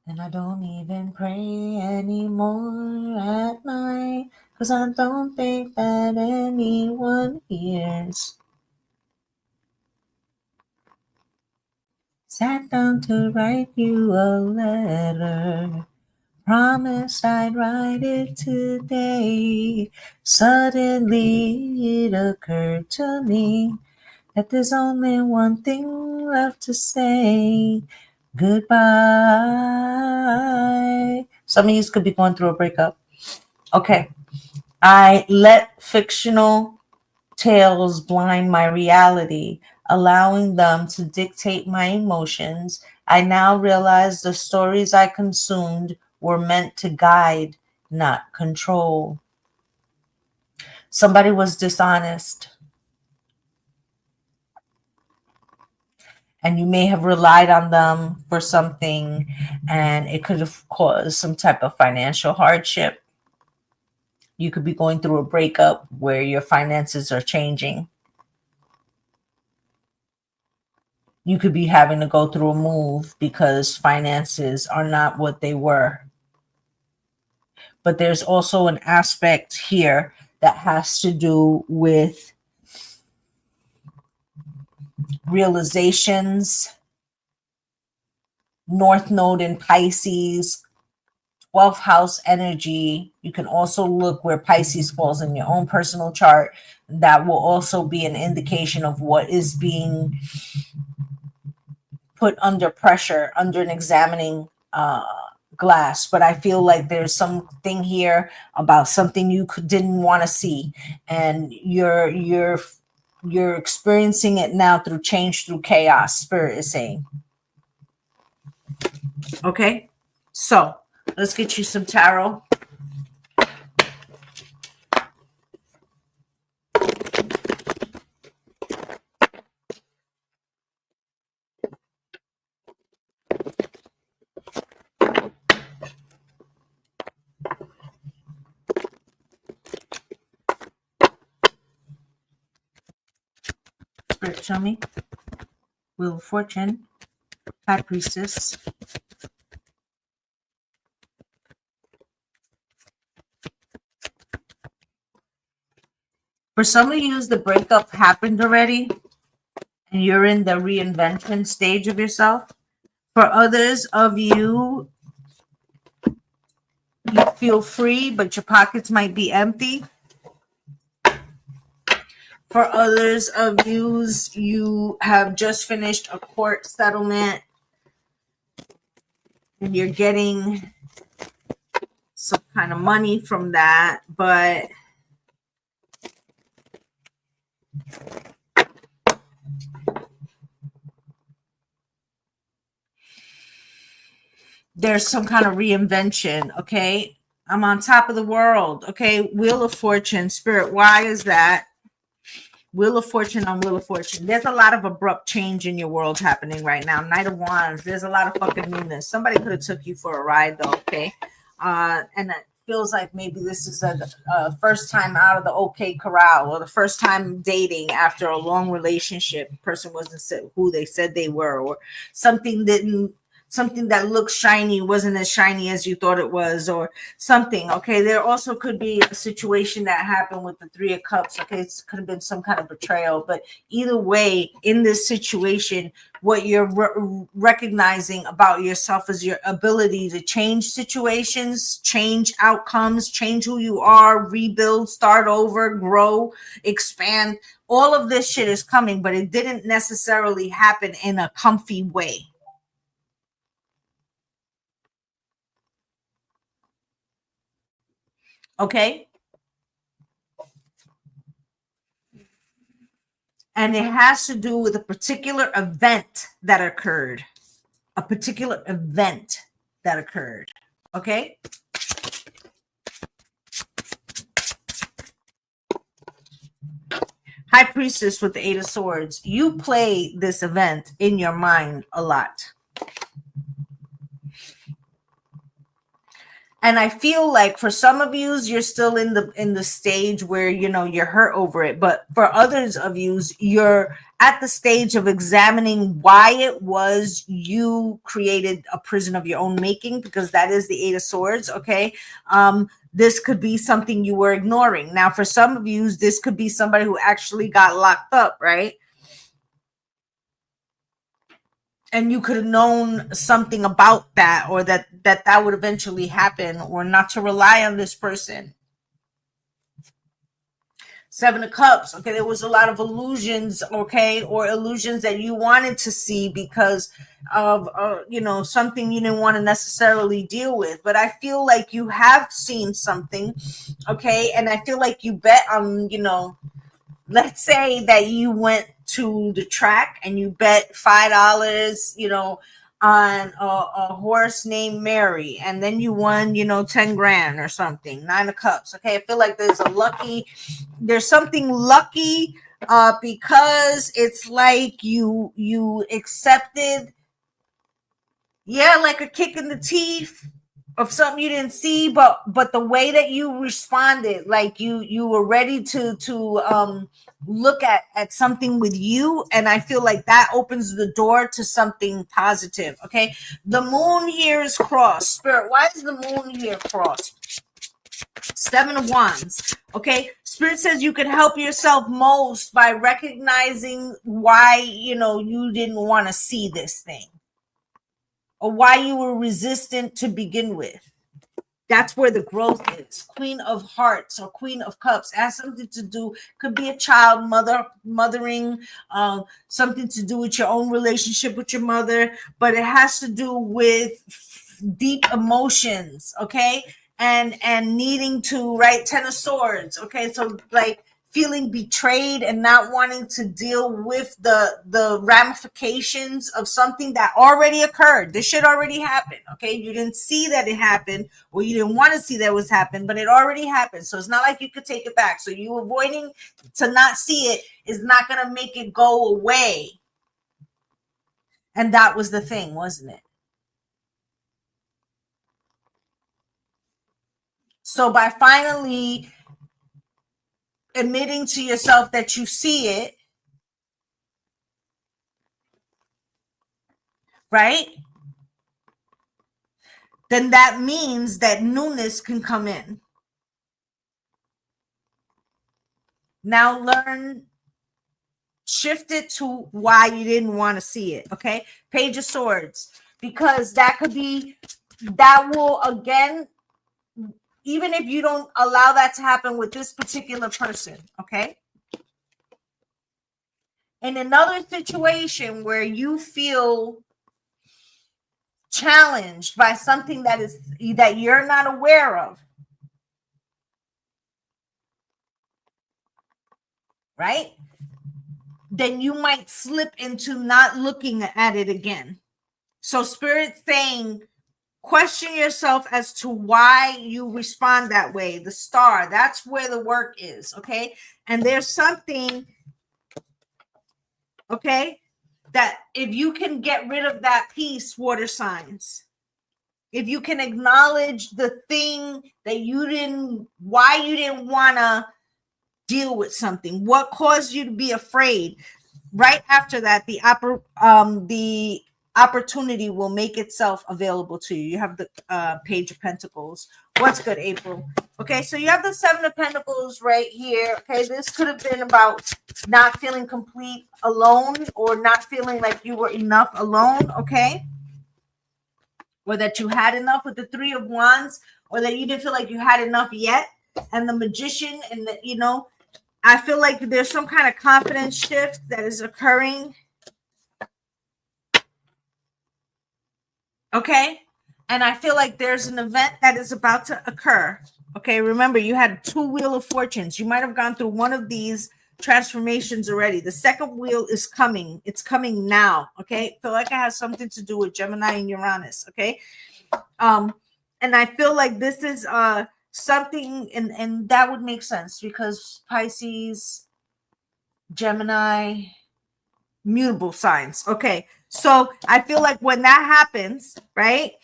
And I don't even pray anymore at night, 'cause I don't think that anyone hears. Sat down to write you a letter. Promised I'd write it today. Suddenly it occurred to me that there's only one thing left to say. Goodbye. Some of you could be going through a breakup. Okay. I let fictional tales blind my reality, allowing them to dictate my emotions. I now realize the stories I consumed were meant to guide, not control. Somebody was dishonest, and you may have relied on them for something, and it could have caused some type of financial hardship. You could be going through a breakup where your finances are changing. You could be having to go through a move because finances are not what they were. But there's also an aspect here that has to do with realizations, North Node in Pisces, 12th house energy. You can also look where Pisces falls in your own personal chart. That will also be an indication of what is being put under pressure, under an examining glass. But I feel like there's something here about something you didn't want to see, and you're experiencing it now through change, through chaos. Spirit is saying. Okay, so let's get you some tarot. Spirit, show me. Wheel of Fortune, High Priestess. For some of you, the breakup happened already, and you're in the reinvention stage of yourself. For others of you, you feel free, but your pockets might be empty. For others of you have just finished a court settlement and you're getting some kind of money from that, but there's some kind of reinvention. Okay, I'm on top of the world. Okay, Wheel of Fortune, Spirit, why is that? Wheel of Fortune on Wheel of Fortune. There's a lot of abrupt change in your world happening right now. Knight of Wands. There's a lot of fucking newness. Somebody could have took you for a ride though. Okay, and it feels like maybe this is a first time out of the OK corral, or the first time dating after a long relationship. Person wasn't who they said they were, or something that looked shiny wasn't as shiny as you thought it was, or something. Okay, there also could be a situation that happened with the Three of Cups. Okay, it could have been some kind of betrayal, but either way, in this situation, what you're recognizing about yourself is your ability to change situations, change outcomes, change who you are, rebuild, start over, grow, expand. All of this shit is coming, but it didn't necessarily happen in a comfy way. Okay. And it has to do with a particular event that occurred. A particular event that occurred. Okay. High Priestess with the Eight of Swords. You play this event in your mind a lot. And I feel like for some of you, you're still in the stage where, you know, you're hurt over it. But for others of you, you're at the stage of examining why it was you created a prison of your own making, because that is the Eight of Swords. Okay. This could be something you were ignoring. Now, for some of you, this could be somebody who actually got locked up, right? And you could have known something about that, or that would eventually happen, or not to rely on this person. Seven of Cups. Okay, there was a lot of illusions, okay, or illusions that you wanted to see because of you know, something you didn't want to necessarily deal with. But I feel like you have seen something, okay, and I feel like you bet on, you know, let's say that you went to the track and you bet $5, you know, on a horse named Mary, and then you won, 10 grand or something, 9 of cups. Okay. I feel like there's something lucky, because it's like you accepted, yeah, like a kick in the teeth of something you didn't see, but the way that you responded, like you were ready to look at something with you, and I feel like that opens the door to something positive. Okay, the moon here is crossed. Spirit, why is the moon here crossed? 7 of Wands. Okay, Spirit says you can help yourself most by recognizing why you didn't want to see this thing, or why you were resistant to begin with. That's where the growth is. Queen of Hearts or Queen of Cups has something to do, could be a child, mothering, something to do with your own relationship with your mother, but it has to do with deep emotions, okay? And needing to, right? 10 of Swords, okay? So like feeling betrayed and not wanting to deal with the ramifications of something that already occurred. This shit already happened, okay? You didn't see that it happened, or you didn't want to see that it was happened, but it already happened. So it's not like you could take it back. So you avoiding to not see it is not going to make it go away. And that was the thing, wasn't it? So by finally admitting to yourself that you see it, right? Then that means that newness can come in. Now shift it to why you didn't want to see it, okay? Page of Swords, because that will again, even if you don't allow that to happen with this particular person, okay? In another situation where you feel challenged by something that you're not aware of, right? Then you might slip into not looking at it again. So Spirit saying, question yourself as to why you respond that way. The Star, that's where the work is, okay? And there's something, okay, that if you can get rid of that piece, water signs, if you can acknowledge the thing that why you didn't want to deal with something, what caused you to be afraid, right after that, the opportunity will make itself available to you. You have the Page of Pentacles. What's good, April? Okay, so you have the 7 of Pentacles right here. Okay, this could have been about not feeling complete alone, or not feeling like you were enough alone, okay? Or that you had enough with the 3 of Wands, or that you didn't feel like you had enough yet. And the Magician, and I feel like there's some kind of confidence shift that is occurring. Okay. And I feel like there's an event that is about to occur. Okay. Remember, you had 2 Wheel of Fortunes. You might have gone through one of these transformations already. The second wheel is coming. It's coming now. Okay. I feel like it has something to do with Gemini and Uranus. Okay. And I feel like this is something, and that would make sense because Pisces, Gemini, mutable signs. Okay. So I feel like when that happens, right?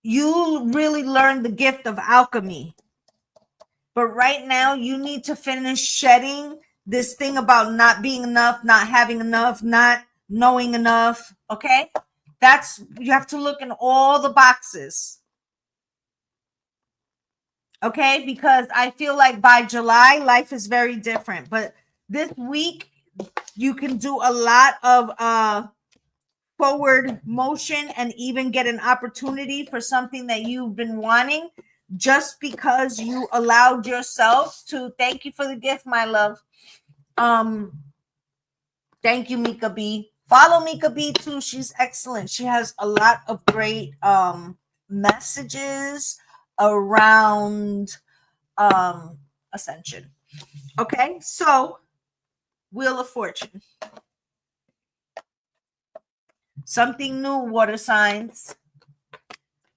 You really learn the gift of alchemy. But right now you need to finish shedding this thing about not being enough, not having enough, not knowing enough. Okay. You have to look in all the boxes. Okay. Because I feel like by July, life is very different. But this week, you can do a lot of forward motion and even get an opportunity for something that you've been wanting, just because you allowed yourself to. Thank you for the gift, my love. Thank you, Mika B. Follow Mika B too. She's excellent. She has a lot of great messages around ascension. Okay, so Wheel of Fortune. Something new, water signs.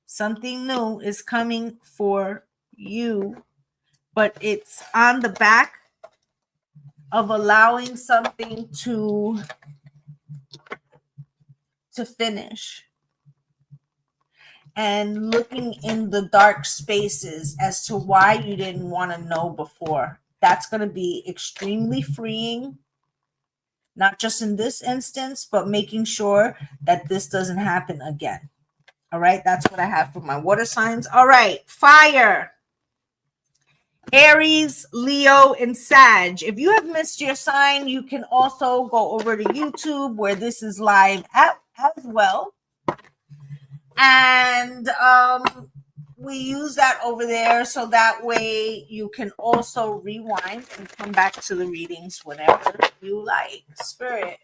Something new is coming for you, but it's on the back of allowing something to finish and looking in the dark spaces as to why you didn't want to know before. That's going to be extremely freeing, not just in this instance, but making sure that this doesn't happen again. All right, that's what I have for my water signs. All right, fire. Aries, Leo, and Sag. If you have missed your sign, you can also go over to YouTube where this is live as well. And we use that over there so that way you can also rewind and come back to the readings whenever you like. Spirit,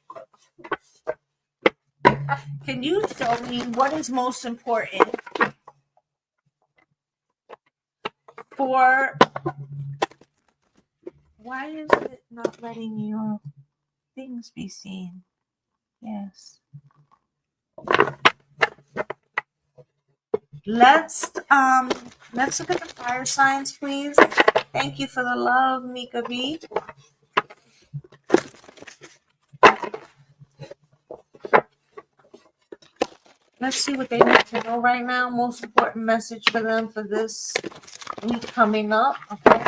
can you show me what is most important for... Why is it not letting your things be seen? Yes. Let's look at the fire signs, please. Thank you for the love, Mika B. Let's see what they need to know right now. Most important message for them for this week coming up. Okay.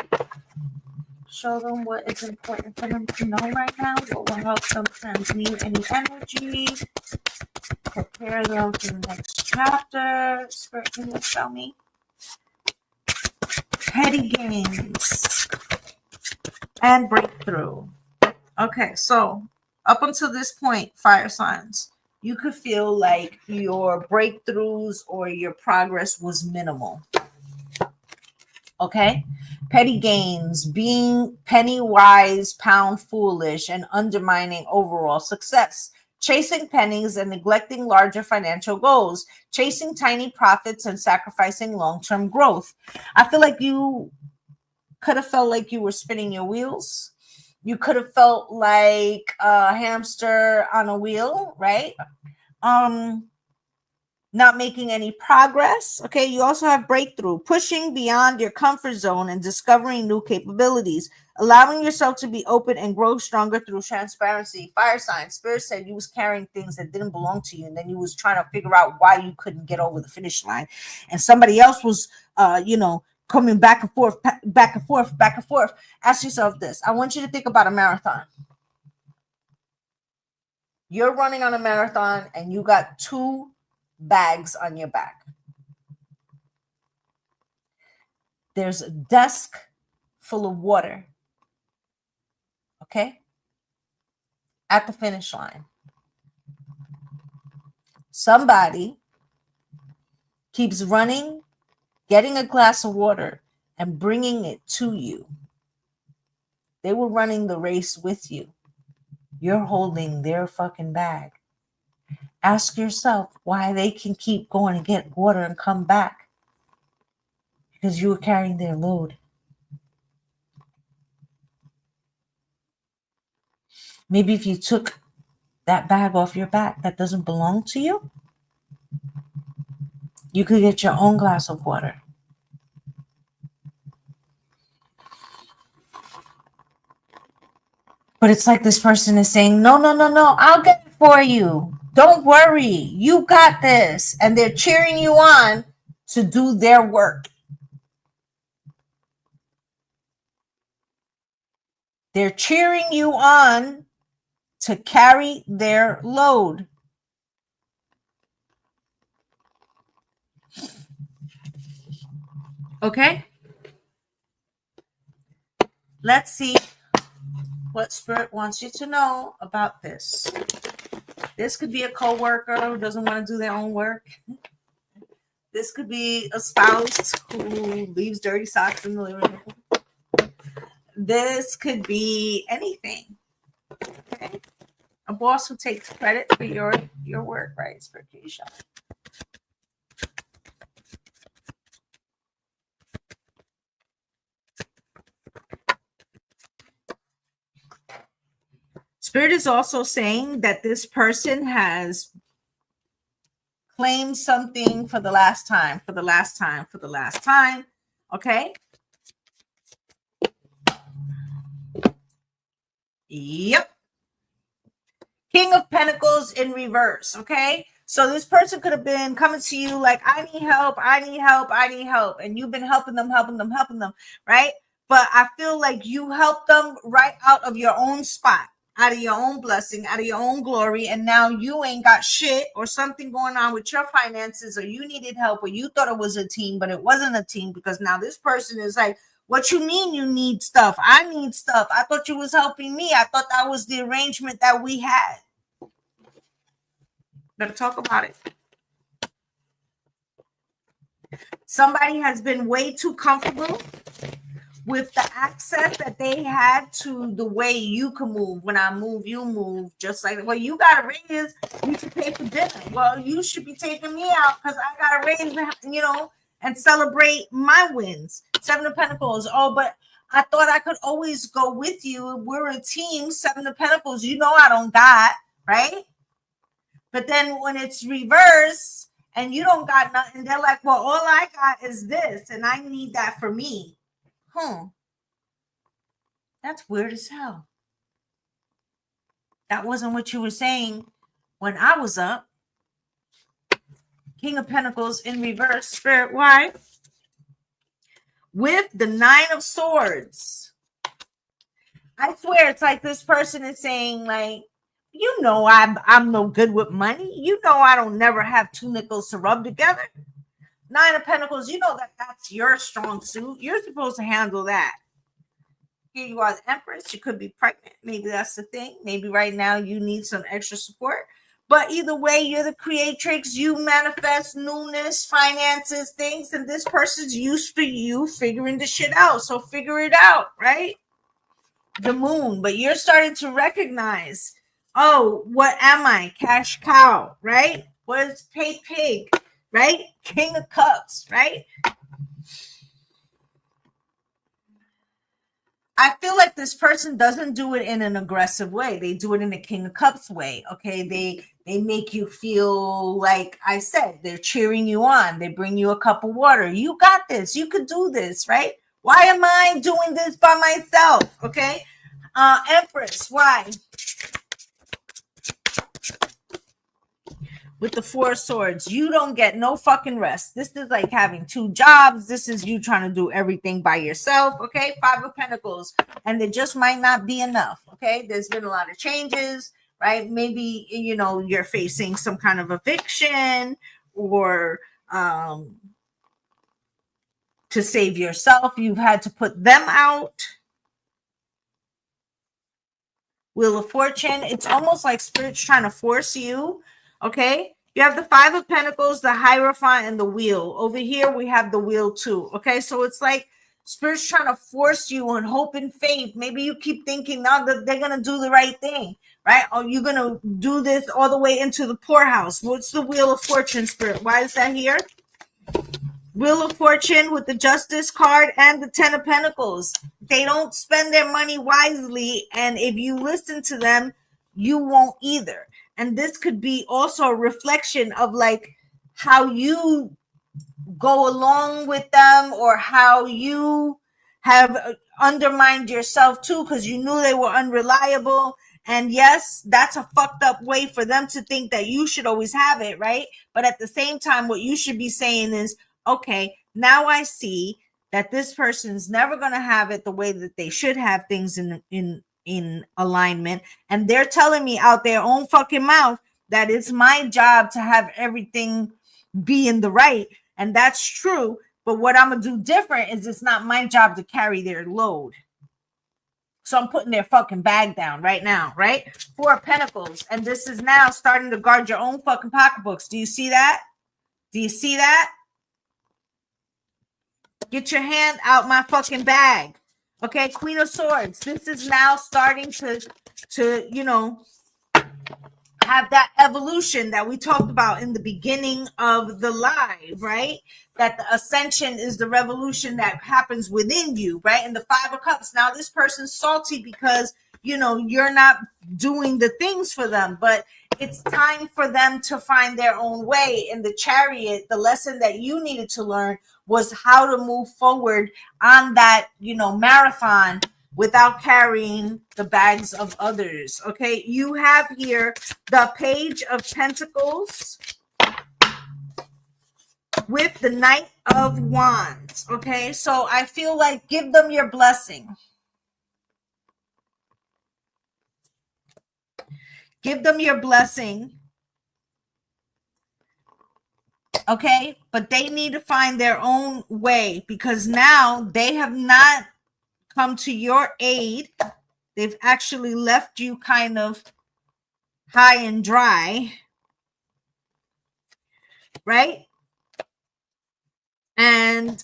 Show them what is important for them to know right now. What will help them transmute any energy. Prepare them for the next chapter. Spirit, can you show me? Petty gains and breakthrough. Okay, so up until this point, fire signs, you could feel like your breakthroughs or your progress was minimal. Okay, petty gains, being penny wise, pound foolish, and undermining overall success. Chasing pennies and neglecting larger financial goals. Chasing tiny profits and sacrificing long-term growth. I feel like you could have felt like you were spinning your wheels. You could have felt like a hamster on a wheel, right? Not making any progress. Okay, you also have breakthrough, pushing beyond your comfort zone and discovering new capabilities, allowing yourself to be open and grow stronger through transparency. Fire sign, Spirit said you was carrying things that didn't belong to you, and then you was trying to figure out why you couldn't get over the finish line, and somebody else was coming back and forth, back and forth, back and forth. Ask yourself this. I want you to think about a marathon. You're running on a marathon and you got 2 bags on your back. There's a desk full of water, okay, at the finish line. Somebody keeps running, getting a glass of water and bringing it to you. They were running the race with you. You're holding their fucking bag. Ask yourself why they can keep going and get water and come back. Because you were carrying their load. Maybe if you took that bag off your back that doesn't belong to you, you could get your own glass of water. But it's like this person is saying, no, I'll get it for you. Don't worry. You got this. And they're cheering you on to do their work. They're cheering you on to carry their load. Okay? Let's see what Spirit wants you to know about this. This could be a coworker who doesn't want to do their own work. This could be a spouse who leaves dirty socks in the living room. This could be anything. Okay? A boss who takes credit for your work, right? Spirit, can you show me? Spirit is also saying that this person has claimed something for the last time, for the last time, for the last time. Okay. Yep. King of Pentacles in reverse. Okay. So this person could have been coming to you like, I need help, I need help, I need help. And you've been helping them, right? But I feel like you helped them right out of your own spot, out of your own blessing, out of your own glory. And now you ain't got shit, or something going on with your finances, or you needed help, or you thought it was a team, but it wasn't a team, because now this person is like, what you mean you need stuff? I need stuff. I thought you was helping me. I thought that was the arrangement that we had. Better talk about it. Somebody has been way too comfortable with the access that they had to the way you can move. When I move, you move. Just like, well, you got a raise, you should pay for dinner. Well, you should be taking me out because I got a raise, you know, and celebrate my wins. Seven of Pentacles. Oh, but I thought I could always go with you. We're a team. Seven of Pentacles. You know I don't got, right? But then when it's reverse and you don't got nothing, they're like, well, all I got is this, and I need that for me. That's weird as hell. That wasn't what you were saying when I was up. King of Pentacles in reverse, Spirit, why? With the Nine of Swords. I swear it's like this person is saying, like, you know, I'm no good with money. You know, I don't never have two nickels to rub together. Nine of Pentacles, you know that's your strong suit. You're supposed to handle that. Here you are, the Empress. You could be pregnant. Maybe that's the thing. Maybe right now you need some extra support. But either way, you're the creatrix. You manifest newness, finances, things, and this person's used for you figuring the shit out. So figure it out, right? The Moon. But you're starting to recognize, oh, what am I? Cash cow, right? What is pay pig, right? King of Cups, right? I feel like this person doesn't do it in an aggressive way. They do it in a King of Cups way. Okay. They make you feel like I said, they're cheering you on. They bring you a cup of water. You got this. You could do this, right? Why am I doing this by myself? Okay. Empress, why? With the Four of Swords, you don't get no fucking rest. This is like having two jobs. This is you trying to do everything by yourself. Okay. Five of Pentacles. And it just might not be enough. Okay. There's been a lot of changes, right? Maybe, you know, you're facing some kind of eviction, or to save yourself, you've had to put them out. Wheel of Fortune. It's almost like Spirit's trying to force you. Okay. You have the Five of Pentacles, the Hierophant, and the Wheel. Over here, we have the Wheel too. Okay. So it's like Spirit's trying to force you on hope and faith. Maybe you keep thinking now that they're going to do the right thing, right? Or you're going to do this all the way into the poorhouse. What's the Wheel of Fortune, Spirit? Why is that here? Wheel of Fortune with the Justice card and the Ten of Pentacles. They don't spend their money wisely. And if you listen to them, you won't either. And this could be also a reflection of like how you go along with them, or how you have undermined yourself too, because you knew they were unreliable. And yes, that's a fucked up way for them to think that you should always have it, right? But at the same time, what you should be saying is, okay, now I see that this person's never going to have it the way that they should have things in alignment. And they're telling me out their own fucking mouth that it's my job to have everything be in the right. And that's true. But what I'm going to do different is it's not my job to carry their load. So I'm putting their fucking bag down right now, right? Four of Pentacles. And this is now starting to guard your own fucking pocketbooks. Do you see that? Do you see that? Get your hand out my fucking bag. Okay, Queen of Swords. This is now starting to you know, have that evolution that we talked about in the beginning of the live, right? That the ascension is the revolution that happens within you, right? And the Five of Cups. Now this person's salty because you're not doing the things for them, but it's time for them to find their own way. In the Chariot, the lesson that you needed to learn was how to move forward on that, marathon without carrying the bags of others. Okay, you have here the Page of Pentacles with the Knight of Wands. Okay, so I feel like give them your blessing. Give them your blessing. Okay, but they need to find their own way, because now they have not come to your aid. They've actually left you kind of high and dry, right? And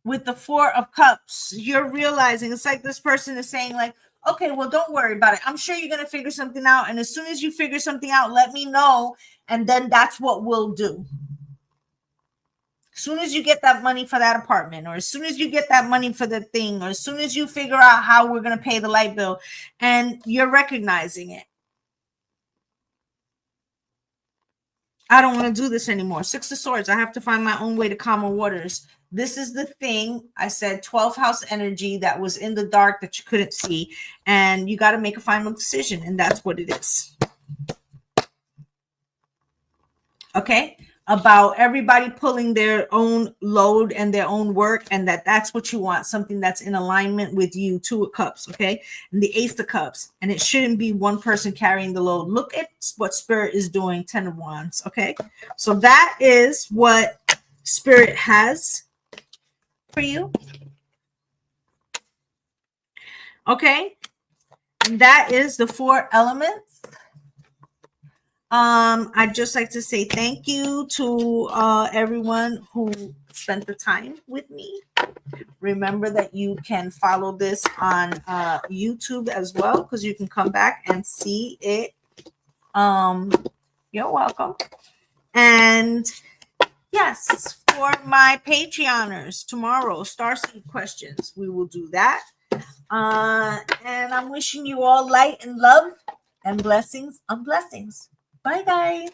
with the Four of Cups, you're realizing it's like this person is saying like, okay, well, don't worry about it. I'm sure you're going to figure something out. And as soon as you figure something out, let me know. And then that's what we'll do. As soon as you get that money for that apartment, or as soon as you get that money for the thing, or as soon as you figure out how we're going to pay the light bill, and you're recognizing it. I don't want to do this anymore. Six of Swords. I have to find my own way to calmer waters. This is the thing. I said 12th house energy that was in the dark that you couldn't see. And you got to make a final decision. And that's what it is. Okay? About everybody pulling their own load and their own work, and that's what you want, something that's in alignment with you. Two of Cups, okay? And the Ace of Cups, and it shouldn't be one person carrying the load. Look at what Spirit is doing. 10 of Wands, okay? So that is what Spirit has for you, okay? And that is the 4 elements. I'd just like to say thank you to everyone who spent the time with me. Remember that you can follow this on YouTube as well, because you can come back and see it. You're welcome. And yes, for my Patreoners, tomorrow, Starseed questions, we will do that. And I'm wishing you all light and love and blessings on blessings. Bye, guys.